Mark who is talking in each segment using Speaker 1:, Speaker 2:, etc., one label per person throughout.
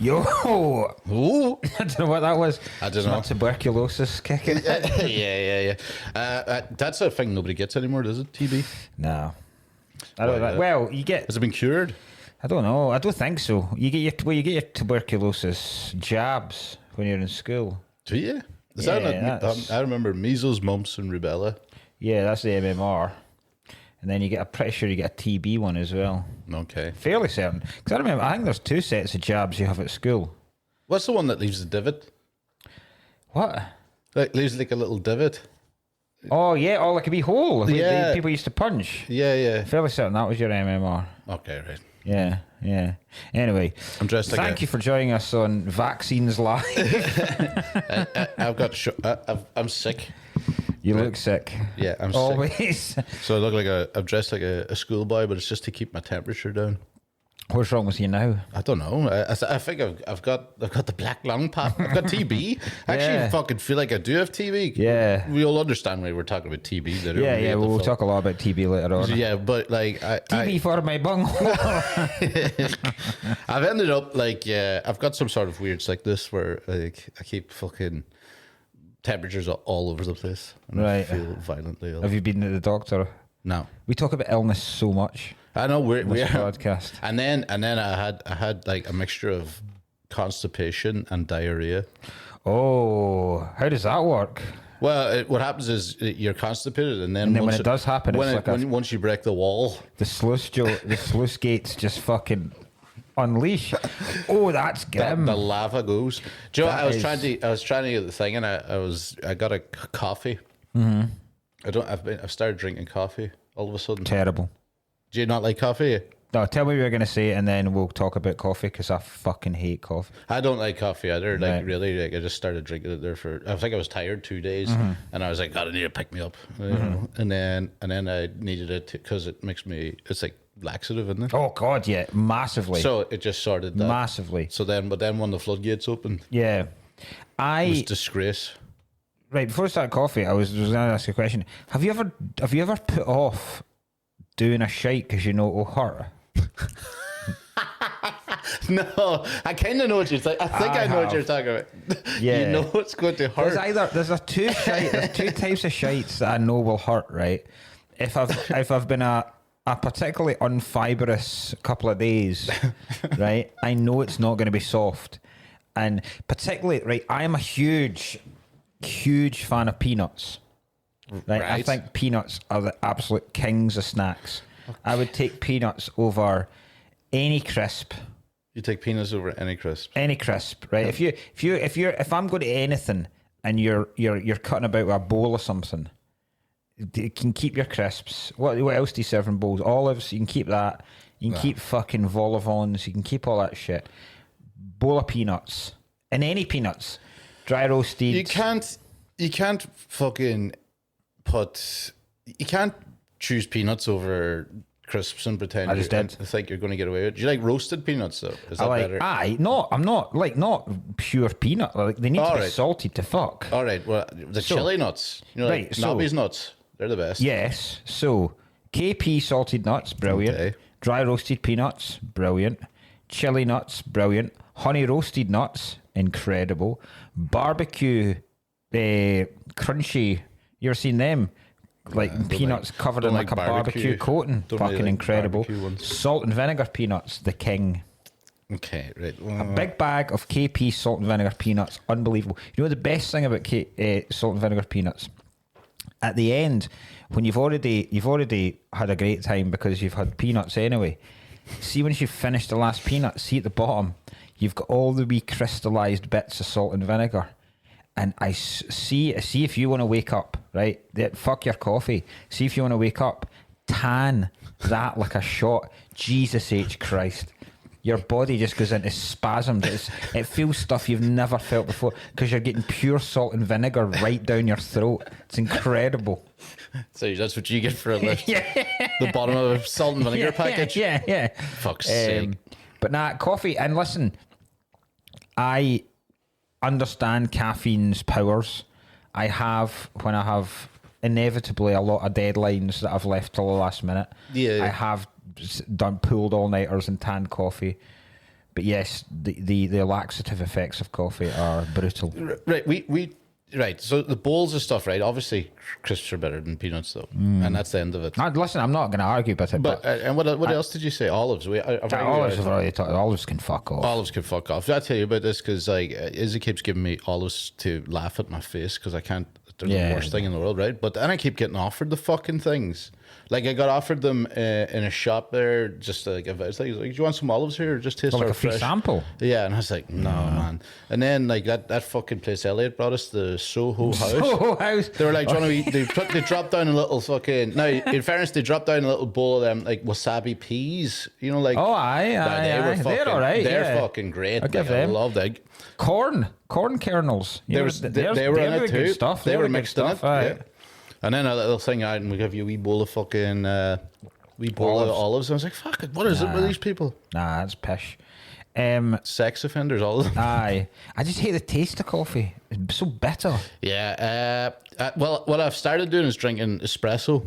Speaker 1: Yo!
Speaker 2: Ooh.
Speaker 1: I don't know what that was.
Speaker 2: I don't
Speaker 1: It's
Speaker 2: know.
Speaker 1: not tuberculosis kicking.
Speaker 2: Yeah. That's a thing nobody gets anymore, does it? TB?
Speaker 1: No. I don't
Speaker 2: Why,
Speaker 1: know. Well, you get...
Speaker 2: Has it been cured?
Speaker 1: I don't know. I don't think so. You get your tuberculosis jabs when you're in school.
Speaker 2: Do you? Is
Speaker 1: Yeah,
Speaker 2: that
Speaker 1: that's-
Speaker 2: I remember measles, mumps, and rubella.
Speaker 1: Yeah, that's the MMR. And then you get, I'm pretty sure you get a TB one as well.
Speaker 2: Okay.
Speaker 1: Fairly certain. Because I think there's 2 sets of jabs you have at school.
Speaker 2: What's the one that leaves a divot?
Speaker 1: What?
Speaker 2: Like leaves like a little divot.
Speaker 1: Oh, yeah. Oh, like a wee hole.
Speaker 2: Yeah.
Speaker 1: People used to punch.
Speaker 2: Yeah.
Speaker 1: Fairly certain that was your MMR.
Speaker 2: Okay, right.
Speaker 1: Yeah. Anyway,
Speaker 2: I'm dressed like
Speaker 1: thank you for joining us on Vaccines Live.
Speaker 2: I'm sick.
Speaker 1: You look sick.
Speaker 2: Yeah, I'm sick.
Speaker 1: Always.
Speaker 2: So I look like I'm dressed like a schoolboy, but it's just to keep my temperature down.
Speaker 1: What's wrong with you now?
Speaker 2: I don't know. I think I've got the black lung pop. I've got TB. I actually
Speaker 1: Yeah.
Speaker 2: fucking feel like I do have TB.
Speaker 1: Yeah.
Speaker 2: We'll understand why we're talking about TB later.
Speaker 1: Yeah. We'll talk a lot about TB later on.
Speaker 2: Yeah, but like
Speaker 1: TB for my bunghole.
Speaker 2: I've ended up like I've got some sort of weird sickness where like I keep fucking temperatures are all over the place. And I
Speaker 1: Right.
Speaker 2: feel violently ill.
Speaker 1: Have you been to the doctor?
Speaker 2: No.
Speaker 1: We talk about illness so much
Speaker 2: I know we
Speaker 1: on
Speaker 2: are.
Speaker 1: this podcast.
Speaker 2: And then I had like a mixture of constipation and diarrhea.
Speaker 1: Oh, how does that work?
Speaker 2: Well, what happens is you're constipated, and then
Speaker 1: when
Speaker 2: once
Speaker 1: it does happen,
Speaker 2: when
Speaker 1: it's like
Speaker 2: once you break the wall,
Speaker 1: the sluice gates just fucking unleash. Oh, that's grim.
Speaker 2: the lava goes. Do you know,
Speaker 1: That
Speaker 2: I was
Speaker 1: is-
Speaker 2: trying to get the thing, and I got a coffee. Mm-hmm. I've started drinking coffee all of a sudden.
Speaker 1: Terrible.
Speaker 2: Do you not like coffee?
Speaker 1: No, tell me what you're going to say, and then we'll talk about coffee, because I fucking hate coffee.
Speaker 2: I don't like coffee either. Like
Speaker 1: Right.
Speaker 2: really, like I just started drinking it there for. I think I was tired 2 days,
Speaker 1: Mm-hmm.
Speaker 2: and I was like, God, I need to pick me up. You know? And then I needed it because it makes me. It's like laxative, isn't it?
Speaker 1: Oh, God, yeah, massively.
Speaker 2: So it just sorted that.
Speaker 1: Massively.
Speaker 2: So then when the floodgates opened,
Speaker 1: Yeah.
Speaker 2: it was disgrace.
Speaker 1: Right, before I start coffee, I was going to ask you a question. Have you ever put off doing a shite because you know it will hurt?
Speaker 2: No, I kind of know what you're saying. I think I know what you're talking about.
Speaker 1: Yeah.
Speaker 2: You know it's going to hurt.
Speaker 1: There's two types of shites that I know will hurt, right? If I've been a particularly unfibrous couple of days, right, I know it's not going to be soft. And particularly, right, I am a huge fan of peanuts. Right? I
Speaker 2: Right.
Speaker 1: think peanuts are the absolute kings of snacks. I would take peanuts over any crisp.
Speaker 2: You take peanuts over any crisp.
Speaker 1: Any crisp, right? If I'm going to anything and you're cutting about with a bowl or something, you can keep your crisps. What else do you serve in bowls? Olives, you can keep that. You can keep fucking vol au vents. You can keep all that shit. Bowl of peanuts, and any peanuts, dry roasted.
Speaker 2: You can't fucking put. You can't choose peanuts over crisps and pretend.
Speaker 1: I just
Speaker 2: and
Speaker 1: did.
Speaker 2: think you're going to get away with it. Do you like roasted peanuts though? Is that
Speaker 1: I like.
Speaker 2: better?
Speaker 1: No, I'm not not pure peanut. Like they need to be
Speaker 2: Alright.
Speaker 1: salted to fuck.
Speaker 2: All right. Well, the chili nuts. You know, like
Speaker 1: Right, so-
Speaker 2: Nobby's nuts. They're the best.
Speaker 1: Yes. So KP salted nuts, brilliant.
Speaker 2: Okay.
Speaker 1: Dry roasted peanuts, brilliant. Chili nuts, brilliant. Honey roasted nuts, incredible. Barbecue, crunchy. You ever seen them? Like
Speaker 2: don't
Speaker 1: peanuts covered
Speaker 2: don't
Speaker 1: in like a
Speaker 2: like
Speaker 1: barbecue
Speaker 2: barbecue.
Speaker 1: coating.
Speaker 2: Don't
Speaker 1: Fucking
Speaker 2: really like
Speaker 1: incredible.
Speaker 2: barbecue ones.
Speaker 1: Salt and vinegar peanuts, the king.
Speaker 2: Okay. Right.
Speaker 1: A big bag of KP salt and vinegar peanuts, unbelievable. You know the best thing about salt and vinegar peanuts? At the end, when you've already had a great time because you've had peanuts anyway. See, once you've finished the last peanut, see at the bottom, you've got all the wee crystallized bits of salt and vinegar. And I see if you want to wake up, right? Fuck your coffee. See if you want to wake up, tan that like a shot. Jesus H. Christ. Your body just goes into spasms. It feels stuff you've never felt before because you're getting pure salt and vinegar right down your throat. It's incredible.
Speaker 2: So that's what you get for a lift. The bottom of a salt and vinegar package.
Speaker 1: Yeah.
Speaker 2: Fuck's sake.
Speaker 1: But nah, coffee. And listen, I understand caffeine's powers. I have inevitably a lot of deadlines that I've left till the last minute.
Speaker 2: Yeah.
Speaker 1: I have pulled all-nighters and tanned coffee. But yes, the laxative effects of coffee are brutal.
Speaker 2: Right, right. So the bowls of stuff, right? Obviously, crisps are better than peanuts, though, and that's the end of it.
Speaker 1: Listen, I'm not going to argue about it,
Speaker 2: But and what else did you say? Olives.
Speaker 1: olives have already talked. Olives can fuck off.
Speaker 2: Olives can fuck off. I'll tell you about this because like Izzy keeps giving me olives to laugh at my face because I can't. They're the worst thing in the world, right? But then I keep getting offered the fucking things. Like I got offered them in a shop there. Just like it's like, do you want some olives here? Or just taste
Speaker 1: like
Speaker 2: our
Speaker 1: a free
Speaker 2: fresh
Speaker 1: sample.
Speaker 2: Yeah, and I was like, no, man. And then like that fucking place Elliot brought us, the Soho House.
Speaker 1: Soho House.
Speaker 2: They were like, do you want to eat? They dropped down a little fucking. Now, in fairness, they dropped down a little bowl of them like wasabi peas. You know, like
Speaker 1: they're all right.
Speaker 2: They're fucking great.
Speaker 1: I give them.
Speaker 2: I love them.
Speaker 1: Corn kernels.
Speaker 2: They were in it too.
Speaker 1: Stuff.
Speaker 2: They were mixed in it.
Speaker 1: Right.
Speaker 2: Yeah. And then a little thing out, and we give you a wee bowl of fucking of olives. I was like, fuck it, what is it with these people?
Speaker 1: Nah, that's pish.
Speaker 2: Sex offenders, all of them.
Speaker 1: Aye. I just hate the taste of coffee. It's so bitter.
Speaker 2: Yeah. Well, what I've started doing is drinking espresso.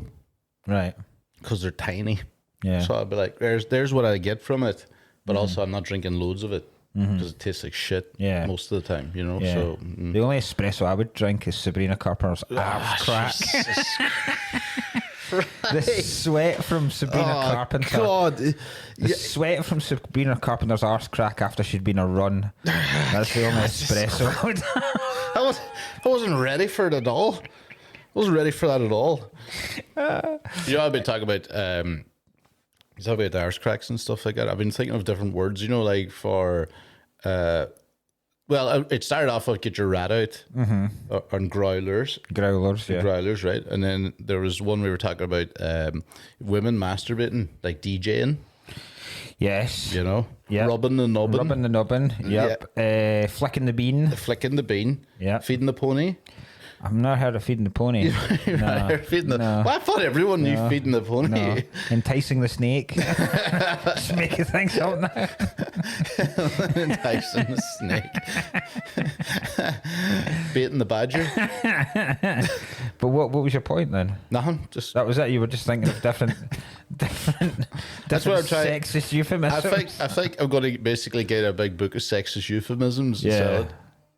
Speaker 1: Right.
Speaker 2: Because they're tiny.
Speaker 1: Yeah.
Speaker 2: So I'll be like, there's what I get from it. But also I'm not drinking loads of it. Because it tastes like shit most of the time, you know.
Speaker 1: Yeah.
Speaker 2: So
Speaker 1: the only espresso I would drink is Sabrina Carpenter's arse crack. The sweat from Sabrina Carpenter.
Speaker 2: God.
Speaker 1: The sweat from Sabrina Carpenter's arse crack after she'd been a run. That's the only espresso.
Speaker 2: I wasn't ready for it at all. I wasn't ready for that at all. You know, I've been talking about the arse cracks and stuff like that. I've been thinking of different words, you know, like for well, it started off with get your rat out on growlers.
Speaker 1: Growlers, yeah.
Speaker 2: Growlers, right? And then there was one we were talking about women masturbating, like DJing.
Speaker 1: Yes.
Speaker 2: You know?
Speaker 1: Yep.
Speaker 2: Rubbing the nubbin.
Speaker 1: Rubbing the nubbin, yep. Flicking the bean.
Speaker 2: Flicking the bean.
Speaker 1: Yeah.
Speaker 2: Feeding the pony.
Speaker 1: I've never heard of feeding the pony.
Speaker 2: Well, I thought everyone knew feeding the pony.
Speaker 1: No. Enticing the snake. Just making things up now.
Speaker 2: Enticing the snake. Baiting the badger.
Speaker 1: But what was your point then?
Speaker 2: Nothing. Just
Speaker 1: that was it. You were just thinking of different
Speaker 2: That's what I'm trying.
Speaker 1: Sexist euphemisms.
Speaker 2: I think I'm going to basically get a big book of sexist euphemisms and sell it.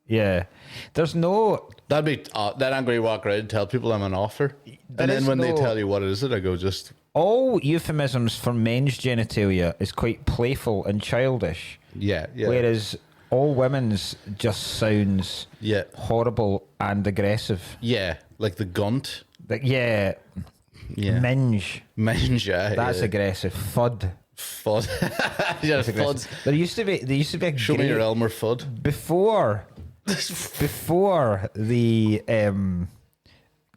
Speaker 1: Yeah. There's no.
Speaker 2: Then I'm going to walk around and tell people I'm an author. And then when they tell you what it is, I go just.
Speaker 1: All euphemisms for men's genitalia is quite playful and childish.
Speaker 2: Yeah.
Speaker 1: Whereas all women's just sounds horrible and aggressive.
Speaker 2: Yeah. Like the gunt.
Speaker 1: Yeah. Minge. That's aggressive. Fud.
Speaker 2: Yeah, fud.
Speaker 1: There used to be a
Speaker 2: Show me your Elmer Fudd.
Speaker 1: Before the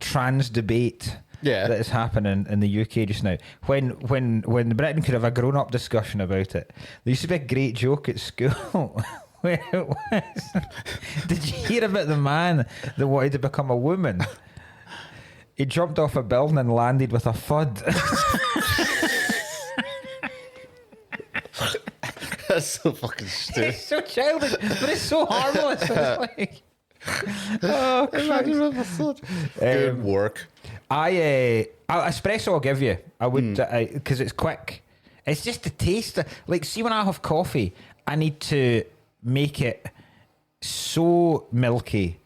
Speaker 1: trans debate that is happening in the UK just now, when Britain could have a grown up discussion about it, there used to be a great joke at school where it was, did you hear about the man that wanted to become a woman? He jumped off a building and landed with a fud.
Speaker 2: That's so fucking stupid.
Speaker 1: It's so childish, but it's so harmless. It's like, oh, Christ.
Speaker 2: Good work.
Speaker 1: Espresso I'll give you. I would, because it's quick. It's just the taste. Like, see, when I have coffee, I need to make it so milky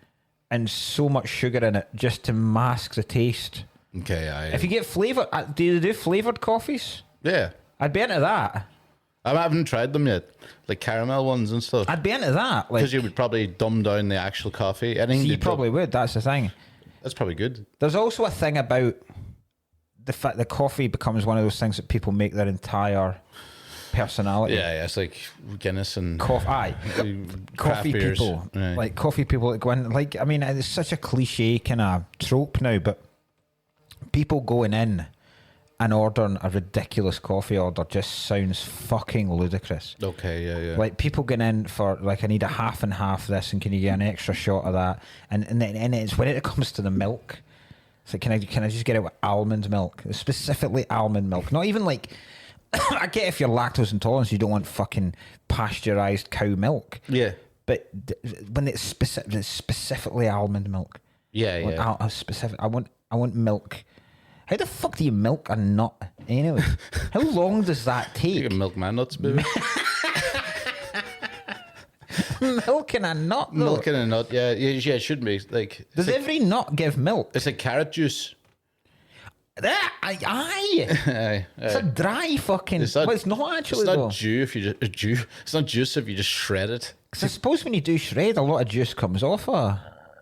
Speaker 1: and so much sugar in it just to mask the taste.
Speaker 2: Okay,
Speaker 1: if you get flavour, do they do flavoured coffees?
Speaker 2: Yeah.
Speaker 1: I'd be into that.
Speaker 2: I haven't tried them yet, like caramel ones and stuff.
Speaker 1: I'd be into that.
Speaker 2: Because you would probably dumb down the actual coffee.
Speaker 1: You probably would, that's the thing.
Speaker 2: That's probably good.
Speaker 1: There's also a thing about the fact that coffee becomes one of those things that people make their entire personality.
Speaker 2: Yeah, it's like Guinness and
Speaker 1: coffee
Speaker 2: beers.
Speaker 1: People,
Speaker 2: right.
Speaker 1: Like coffee people that go in. Like, I mean, it's such a cliche kind of trope now, but people going in and ordering a ridiculous coffee order just sounds fucking ludicrous.
Speaker 2: Okay, yeah.
Speaker 1: Like people going in for like, I need a half and half this, and can you get an extra shot of that? And it's when it comes to the milk. It's like, can I just get it with almond milk? Specifically almond milk. Not even like, I get if you're lactose intolerant, you don't want fucking pasteurized cow milk.
Speaker 2: Yeah.
Speaker 1: But when it's specifically almond milk.
Speaker 2: Yeah.
Speaker 1: I want milk. How the fuck do you milk a nut anyway? How long does that take?
Speaker 2: You can milk my nuts, baby.
Speaker 1: Milking a nut, though.
Speaker 2: Milking a nut, yeah, it shouldn't be. Like,
Speaker 1: Does every nut give milk?
Speaker 2: it's like carrot juice.
Speaker 1: Aye.
Speaker 2: Aye,
Speaker 1: It's a dry fucking...
Speaker 2: It's not,
Speaker 1: well, it's not actually,
Speaker 2: it's not
Speaker 1: though.
Speaker 2: It's not juice if you just shred it.
Speaker 1: Because I suppose when you do shred, a lot of juice comes off of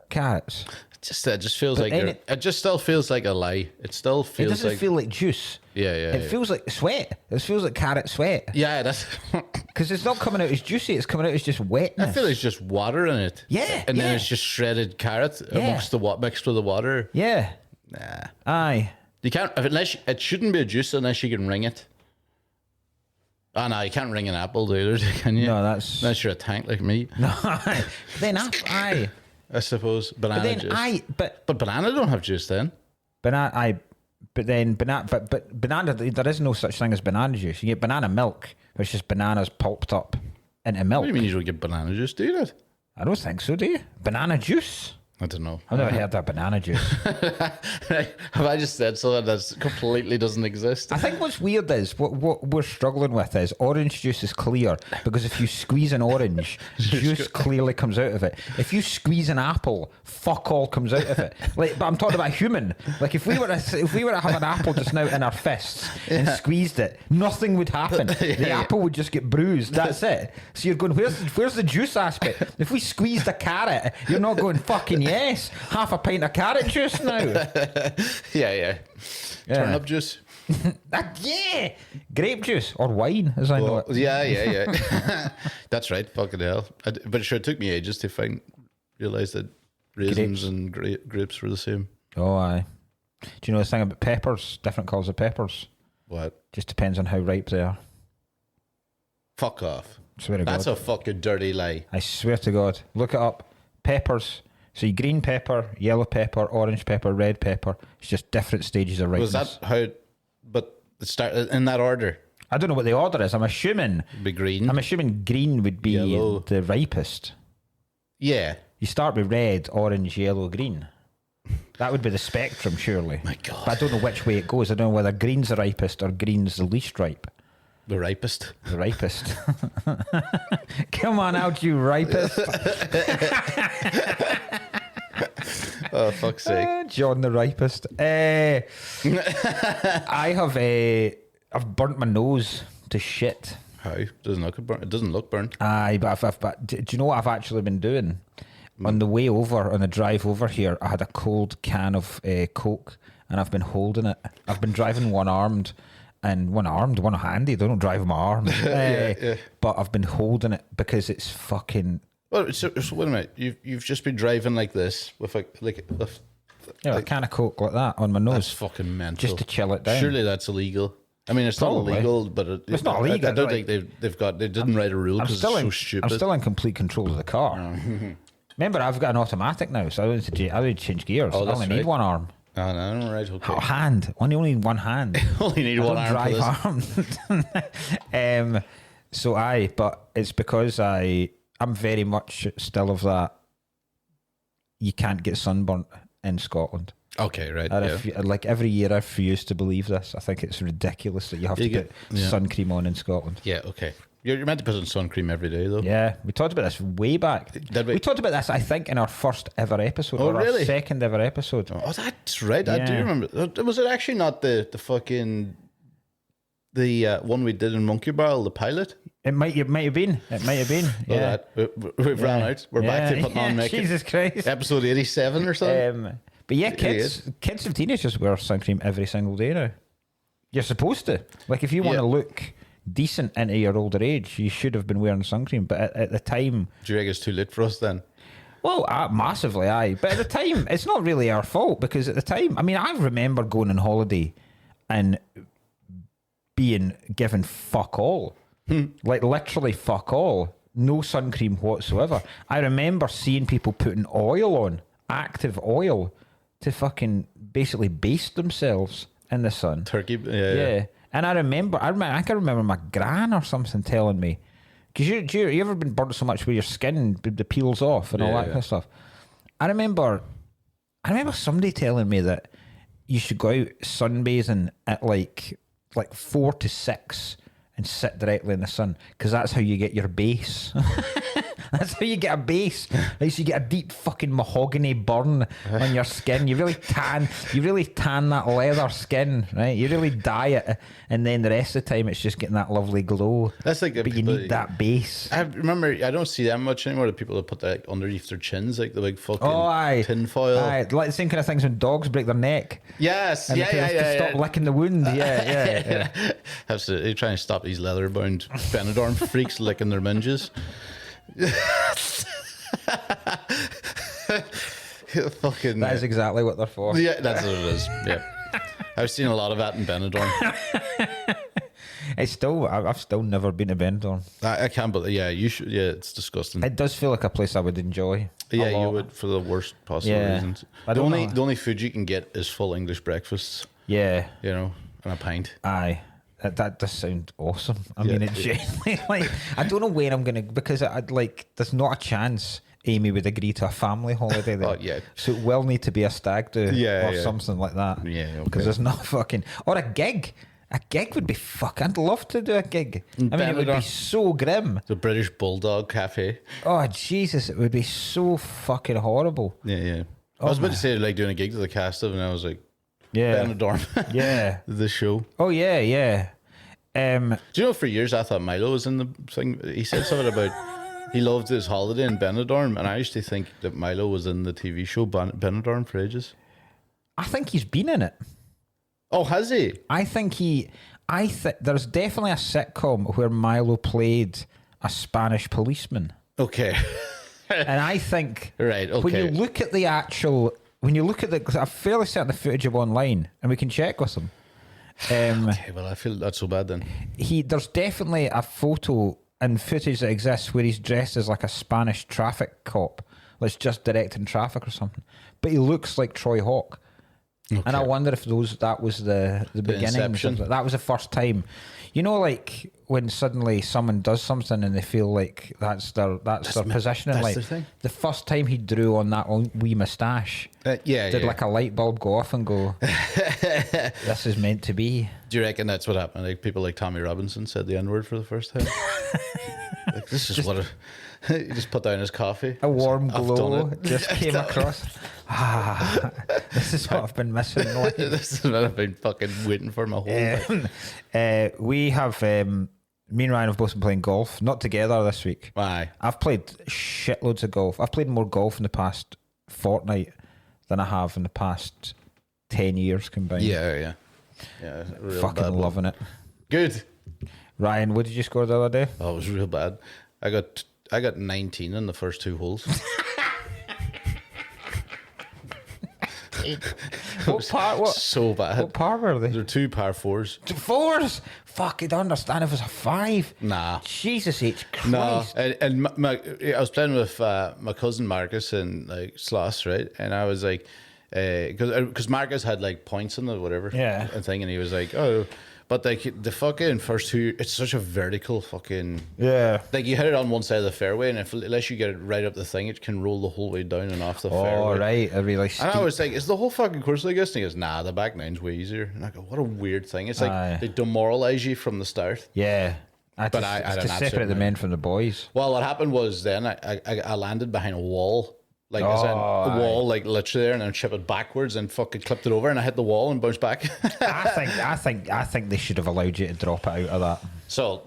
Speaker 1: carrots.
Speaker 2: It just feels like it just still feels like a lie. It still
Speaker 1: It
Speaker 2: feels
Speaker 1: doesn't
Speaker 2: like
Speaker 1: feel like juice.
Speaker 2: yeah.
Speaker 1: It feels like sweat. It feels like carrot sweat.
Speaker 2: Yeah, that's.
Speaker 1: Because it's not coming out as juicy, it's coming out as just wetness.
Speaker 2: I feel it's just water in it.
Speaker 1: Yeah,
Speaker 2: and then
Speaker 1: yeah.
Speaker 2: it's just shredded carrot amongst mixed with the water.
Speaker 1: Yeah.
Speaker 2: Nah,
Speaker 1: Aye.
Speaker 2: you can't unless it shouldn't be a juice unless you can ring it. Oh no, you can't ring an apple either, can you?
Speaker 1: No, that's...
Speaker 2: unless you're a tank like me.
Speaker 1: No, aye. Then aye.
Speaker 2: I suppose banana
Speaker 1: But then
Speaker 2: juice.
Speaker 1: but
Speaker 2: banana don't have juice then.
Speaker 1: banana, but banana, there is no such thing as banana juice. You get banana milk, which is bananas pulped up into milk.
Speaker 2: What do you mean you don't get banana juice? Do you not?
Speaker 1: I don't think so, do you? Banana juice?
Speaker 2: I don't know.
Speaker 1: I've never heard of banana juice.
Speaker 2: Have I just said something that completely doesn't exist?
Speaker 1: I think what's weird is what we're struggling with is orange juice is clear because if you squeeze an orange, juice clearly comes out of it. If you squeeze an apple, fuck all comes out of it. Like, but I'm talking about human. Like if we were to have an apple just now in our fists and squeezed it, nothing would happen. The apple would just get bruised. That's it. So you're going, where's the juice aspect? If we squeezed a carrot, you're not going fucking yes, half a pint of carrot juice now.
Speaker 2: Yeah. Turnip juice.
Speaker 1: Yeah, grape juice or wine, as I know it.
Speaker 2: Yeah. That's right. Fucking hell. But sure, it took me ages to realize that raisins and grapes were the same.
Speaker 1: Oh, aye. Do you know the thing about peppers? Different colours of peppers.
Speaker 2: What?
Speaker 1: Just depends on how ripe they are.
Speaker 2: Fuck off.
Speaker 1: Swear to
Speaker 2: That's
Speaker 1: God.
Speaker 2: a fucking dirty lie.
Speaker 1: I swear to God. Look it up. Peppers. So you green pepper, yellow pepper, orange pepper, red pepper. It's just different stages of ripeness.
Speaker 2: Was that how? But it started in that order.
Speaker 1: I don't know what the order is. I'm assuming green would be
Speaker 2: Yellow.
Speaker 1: the ripest.
Speaker 2: Yeah.
Speaker 1: You start with red, orange, yellow, green. That would be the spectrum, surely.
Speaker 2: My God.
Speaker 1: But I don't know which way it goes. I don't know whether green's the ripest or green's the least ripe.
Speaker 2: The ripest.
Speaker 1: The ripest. Come on out, you ripest.
Speaker 2: Oh, fuck's sake.
Speaker 1: John the ripest. I've burnt my nose to shit.
Speaker 2: How? Doesn't look burnt. It doesn't look burnt.
Speaker 1: Aye, but do you know what I've actually been doing? On the way over, on the drive over here, I had a cold can of Coke and I've been holding it. I've been driving one handy. They don't drive my arm.
Speaker 2: Yeah.
Speaker 1: But I've been holding it because it's fucking...
Speaker 2: Well, so wait a minute. You've just been driving like this with a
Speaker 1: a can of Coke like that on my nose.
Speaker 2: That's fucking mental.
Speaker 1: Just to chill it down.
Speaker 2: Surely that's illegal. I mean, it's
Speaker 1: Probably.
Speaker 2: not illegal, but
Speaker 1: It's not illegal,
Speaker 2: I don't
Speaker 1: like-
Speaker 2: think they didn't write a rule because it's so stupid.
Speaker 1: I'm still in complete control of the car. Remember, I've got an automatic now, so I don't need to change gears.
Speaker 2: Oh,
Speaker 1: I
Speaker 2: that's
Speaker 1: only need
Speaker 2: right.
Speaker 1: one arm.
Speaker 2: Oh, no, right, okay.
Speaker 1: Oh, hand. Only need one hand.
Speaker 2: Only need
Speaker 1: I
Speaker 2: one
Speaker 1: don't
Speaker 2: arm for
Speaker 1: drive arms. But it's because I'm very much still of that. You can't get sunburnt in Scotland.
Speaker 2: Okay, right.
Speaker 1: Like every year, I refuse to believe this. I think it's ridiculous that you have to get sun cream on in Scotland.
Speaker 2: Yeah, okay. You're meant to put on sun cream every day, though.
Speaker 1: Yeah, we talked about this way back.
Speaker 2: Did we?
Speaker 1: We talked about this, I think, in our first ever episode.
Speaker 2: Oh,
Speaker 1: or
Speaker 2: really?
Speaker 1: Our second ever episode.
Speaker 2: Oh, that's right. I do
Speaker 1: Yeah.
Speaker 2: remember. Was it actually not the fucking one we did in Monkey Barrel, the pilot?
Speaker 1: It might have been. Yeah.
Speaker 2: We've ran out. We're back to putting on makeup.
Speaker 1: Jesus Christ.
Speaker 2: Episode 87 or something.
Speaker 1: But yeah, kids and teenagers wear sun cream every single day now. You're supposed to. Like, if you want to look decent into your older age, you should have been wearing sun cream. But at the time...
Speaker 2: Do you reckon it's too late for us then?
Speaker 1: Well, massively, aye. But at the time, it's not really our fault, because at the time, I mean, I remember going on holiday and being given fuck all. Like, literally fuck all. No sun cream whatsoever. I remember seeing people putting oil on, active oil, to fucking basically baste themselves in the sun.
Speaker 2: Turkey,
Speaker 1: Yeah. And I can remember my gran or something telling me, because you ever been burnt so much where your skin the peels off and all that kind of stuff. I remember somebody telling me that you should go out sunbathing at like 4 to 6 and sit directly in the sun, because that's how you get your base. That's how you get a base. Right, so you get a deep fucking mahogany burn on your skin. You really tan that leather skin, right? You really dye it, and then the rest of the time it's just getting that lovely glow.
Speaker 2: That's like,
Speaker 1: but you need that base.
Speaker 2: I remember, I don't see that much anymore. The people that put that underneath their chins, like the big fucking tin foil.
Speaker 1: Aye, like the same kind of things when dogs break their neck.
Speaker 2: Yes,
Speaker 1: and
Speaker 2: yeah.
Speaker 1: Stop licking the wound. Yeah.
Speaker 2: Absolutely, trying to stop these leather-bound Benidorm freaks licking their minges. Fucking.
Speaker 1: That is exactly what they're for.
Speaker 2: Yeah, that's what it is. Yeah, I've seen a lot of that in Benidorm.
Speaker 1: I've still never been to Benidorm.
Speaker 2: I can't believe. Yeah, you should. Yeah, it's disgusting.
Speaker 1: It does feel like a place I would enjoy.
Speaker 2: Yeah, you would, for the worst possible reasons. The only food you can get is full English breakfasts.
Speaker 1: Yeah,
Speaker 2: you know, and a pint.
Speaker 1: Aye. That does sound awesome. I mean, it genuinely, like, I don't know where I'm gonna, because I'd like, there's not a chance Amy would agree to a family holiday there.
Speaker 2: Oh, yeah.
Speaker 1: So it will need to be a stag do or something like that.
Speaker 2: Yeah, okay.
Speaker 1: Because there's not fucking, or a gig. A gig would be I'd love to do a gig. I mean, it would be so grim.
Speaker 2: The British Bulldog Cafe.
Speaker 1: Oh, Jesus, it would be so fucking horrible.
Speaker 2: Yeah. I was about to say, like, doing a gig to the cast of, and I was like,
Speaker 1: yeah.
Speaker 2: Benidorm.
Speaker 1: Yeah.
Speaker 2: The show.
Speaker 1: Oh, yeah.
Speaker 2: Do you know, for years I thought Milo was in the thing. He said something about he loved his holiday in Benidorm, and I used to think that Milo was in the TV show Benidorm for ages.
Speaker 1: I think he's been in it.
Speaker 2: Oh, has he?
Speaker 1: I think there's definitely a sitcom where Milo played a Spanish policeman.
Speaker 2: Okay.
Speaker 1: And I think
Speaker 2: right, okay.
Speaker 1: when you look at because I'm fairly certain the footage of online, and we can check with him.
Speaker 2: Okay, well, I feel that's so bad then.
Speaker 1: There's definitely a photo and footage that exists where he's dressed as like a Spanish traffic cop that's just directing traffic or something. But he looks like Troy Hawk. Okay. And I wonder if that was the beginnings of that was the first time. You know, like when suddenly someone does something and they feel like that's their position in life. The first time he drew on that wee moustache, did like a light bulb go off and go, "This is meant to be."
Speaker 2: Do you reckon that's what happened? Like people like Tommy Robinson said the N-word for the first time. Like, this is what he just put down his coffee.
Speaker 1: A warm glow just came across. This is what I've been missing in life.
Speaker 2: This is what I've been fucking waiting for my whole life.
Speaker 1: We have, me and Ryan have both been playing golf, not together this week.
Speaker 2: Aye.
Speaker 1: I've played shitloads of golf. I've played more golf in the past fortnight than I have in the past 10 years combined.
Speaker 2: Yeah.
Speaker 1: Fucking loving it.
Speaker 2: Good.
Speaker 1: Ryan, what did you score the other day?
Speaker 2: Oh, it was real bad. I got 19 in the first 2 holes.
Speaker 1: What?
Speaker 2: So bad.
Speaker 1: What par were they?
Speaker 2: They're 2 par 4s.
Speaker 1: 4s? Fuck, I don't understand if it was a 5.
Speaker 2: Nah.
Speaker 1: Jesus H. Christ.
Speaker 2: No. And I was playing with my cousin Marcus in like Sloss, right? And I was like, because Marcus had like points in the whatever thing, and he was like, oh. But like the fucking first 2, it's such a vertical fucking Like you hit it on one side of the fairway, and unless you get it right up the thing, it can roll the whole way down and off the fairway.
Speaker 1: Oh right, a really steep.
Speaker 2: And I was like, is the whole fucking course like this? And he goes, nah, the back nine's way easier. And I go, what a weird thing. It's like they demoralize you from the start.
Speaker 1: Yeah.
Speaker 2: I
Speaker 1: to separate the men from the boys.
Speaker 2: Well, what happened was then I landed behind a wall. Like, as in a wall, like literally there, and then chip it backwards and fucking clipped it over, and I hit the wall and bounced back.
Speaker 1: I think they should have allowed you to drop it out of that.
Speaker 2: So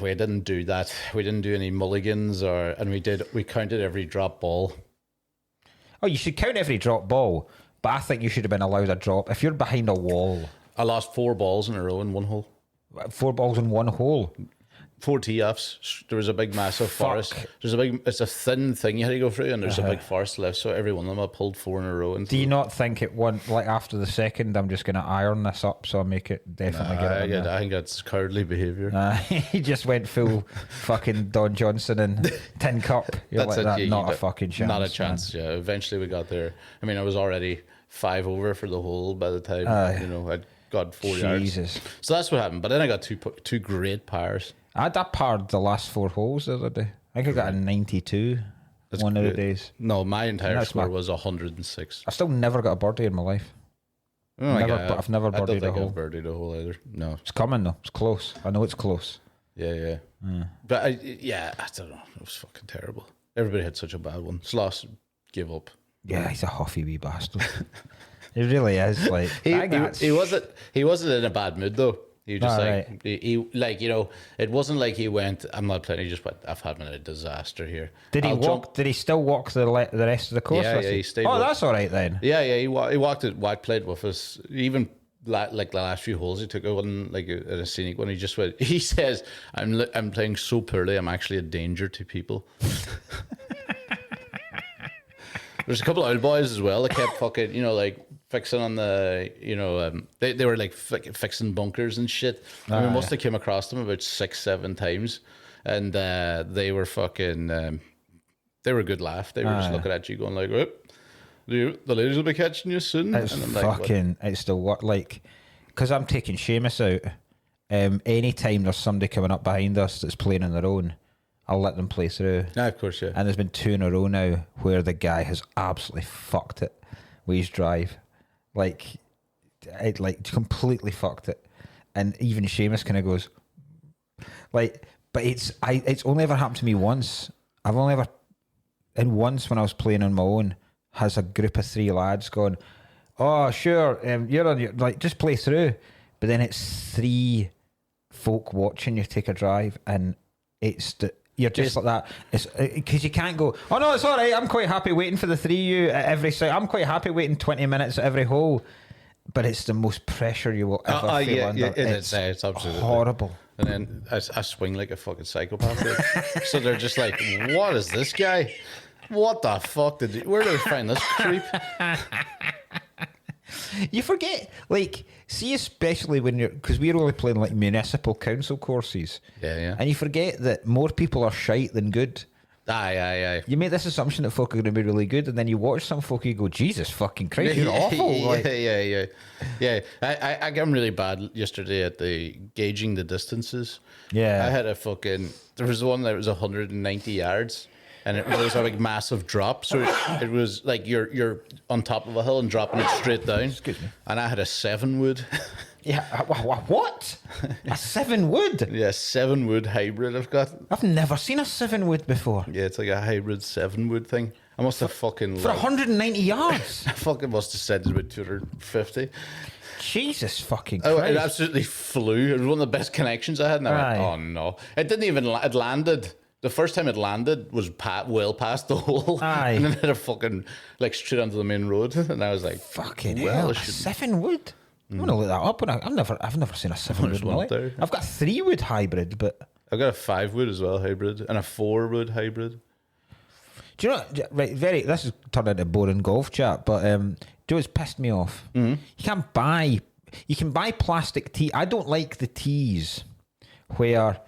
Speaker 2: we didn't do that. We didn't do any mulligans, and we counted every drop ball.
Speaker 1: Oh, you should count every drop ball, but I think you should have been allowed a drop if you're behind a wall.
Speaker 2: I lost 4 balls in a row in 1 hole.
Speaker 1: 4 balls in 1 hole.
Speaker 2: 4 tee-offs. There was a big massive forest. It's a thin thing you had to go through, and there's a big forest left, so every one of them I pulled 4 in a row.
Speaker 1: Do you not think it went like after the second, I'm just going to iron this up so I make it definitely get it?
Speaker 2: I think that's cowardly behavior.
Speaker 1: He just went full fucking Don Johnson and tin cup. You're
Speaker 2: that's
Speaker 1: like that,
Speaker 2: not
Speaker 1: a fucking chance.
Speaker 2: Not a chance, man. Yeah. Eventually we got there. I mean, I was already 5 over for the hole by the time, I'd got 4 yards. So that's what happened. But then I got two great pars.
Speaker 1: I had that par the last 4 holes the other day. I think I got a 92 of the days.
Speaker 2: No, my entire score was 106.
Speaker 1: I still never got a birdie in my life.
Speaker 2: I've
Speaker 1: never birdied a hole.
Speaker 2: I've birdied a hole either. No.
Speaker 1: It's coming though. It's close. I know it's close.
Speaker 2: Yeah. But I don't know. It was fucking terrible. Everybody had such a bad one. Sloss gave up.
Speaker 1: Yeah, he's a huffy wee bastard. He really is. Like
Speaker 2: he wasn't in a bad mood though. He just he like, you know, it wasn't like he went, I'm not playing. He just went, I've had a disaster here.
Speaker 1: Did he walk? Did he still walk the rest of the course?
Speaker 2: Yeah, he stayed.
Speaker 1: Oh, that's all right then.
Speaker 2: Yeah. He walked it. Played with us. Even like the last few holes, he took one like a scenic one. He just went. He says, I'm playing so poorly. I'm actually a danger to people. There's a couple of old boys as well that kept fucking, you know, like fixing on the, you know, they were like fixing bunkers and shit. And we must have came across them about 6-7 times, and they were fucking, they were a good laugh. They were just looking at you, going like, "Oh, the ladies will be catching you soon."
Speaker 1: It's
Speaker 2: and I'm
Speaker 1: fucking, like, it's the what, like, because I'm taking Seamus out. Anytime there's somebody coming up behind us that's playing on their own, I'll let them play through.
Speaker 2: Of course, yeah.
Speaker 1: And there's been 2 in a row now where the guy has absolutely fucked it with his drive. Like completely fucked it. And even Seamus kind of goes, like, but it's only ever happened to me once. And once when I was playing on my own, has a group of 3 lads gone, "Oh, sure, you're on your, like, just play through." But then it's 3 folk watching you take a drive, and you're just like that. It's because you can't go, "Oh no, it's all right. I'm quite happy waiting for the 3 of you at every site. I'm quite happy waiting 20 minutes at every hole." But it's the most pressure you will ever feel under.
Speaker 2: It's absolutely
Speaker 1: horrible.
Speaker 2: And then I swing like a fucking psychopath. So they're just like, "What is this guy? What the fuck where did they find this creep?"
Speaker 1: You forget, like, see, especially when because we're only playing like municipal council courses.
Speaker 2: Yeah.
Speaker 1: And you forget that more people are shite than good.
Speaker 2: Aye.
Speaker 1: You make this assumption that folk are going to be really good, and then you watch some folk, you go, "Jesus fucking Christ, you're awful." Like,
Speaker 2: yeah. I got really bad yesterday at the gauging the distances.
Speaker 1: Yeah.
Speaker 2: I had there was one that was 190 yards. And it was a like massive drop, so it was like you're on top of a hill and dropping it straight down.
Speaker 1: Excuse me.
Speaker 2: And I had a 7-wood.
Speaker 1: Yeah, what? A 7-wood?
Speaker 2: Yeah, 7-wood hybrid.
Speaker 1: I've never seen a 7-wood before.
Speaker 2: Yeah, it's like a hybrid 7-wood thing. I must have fucking
Speaker 1: for 190 yards.
Speaker 2: I fucking must have said it about 250.
Speaker 1: Jesus fucking Christ.
Speaker 2: Oh, it absolutely flew. It was one of the best connections I had, and I went, "Oh no!" It didn't even. It landed. The first time it landed was well past the hole.
Speaker 1: Aye.
Speaker 2: And then it had a fucking, like, straight onto the main road. And I was like,
Speaker 1: fucking hell, a 7-wood? I'm going to look that up. I've never seen a 7-wood in my life. I've got a 3-wood hybrid, but...
Speaker 2: I've got a 5-wood as well, hybrid, and a 4-wood hybrid.
Speaker 1: Do you know, right, this is turned into a boring golf chat, but do you know what's pissed me off? Mm-hmm. You can buy plastic tee. I don't like the tees where...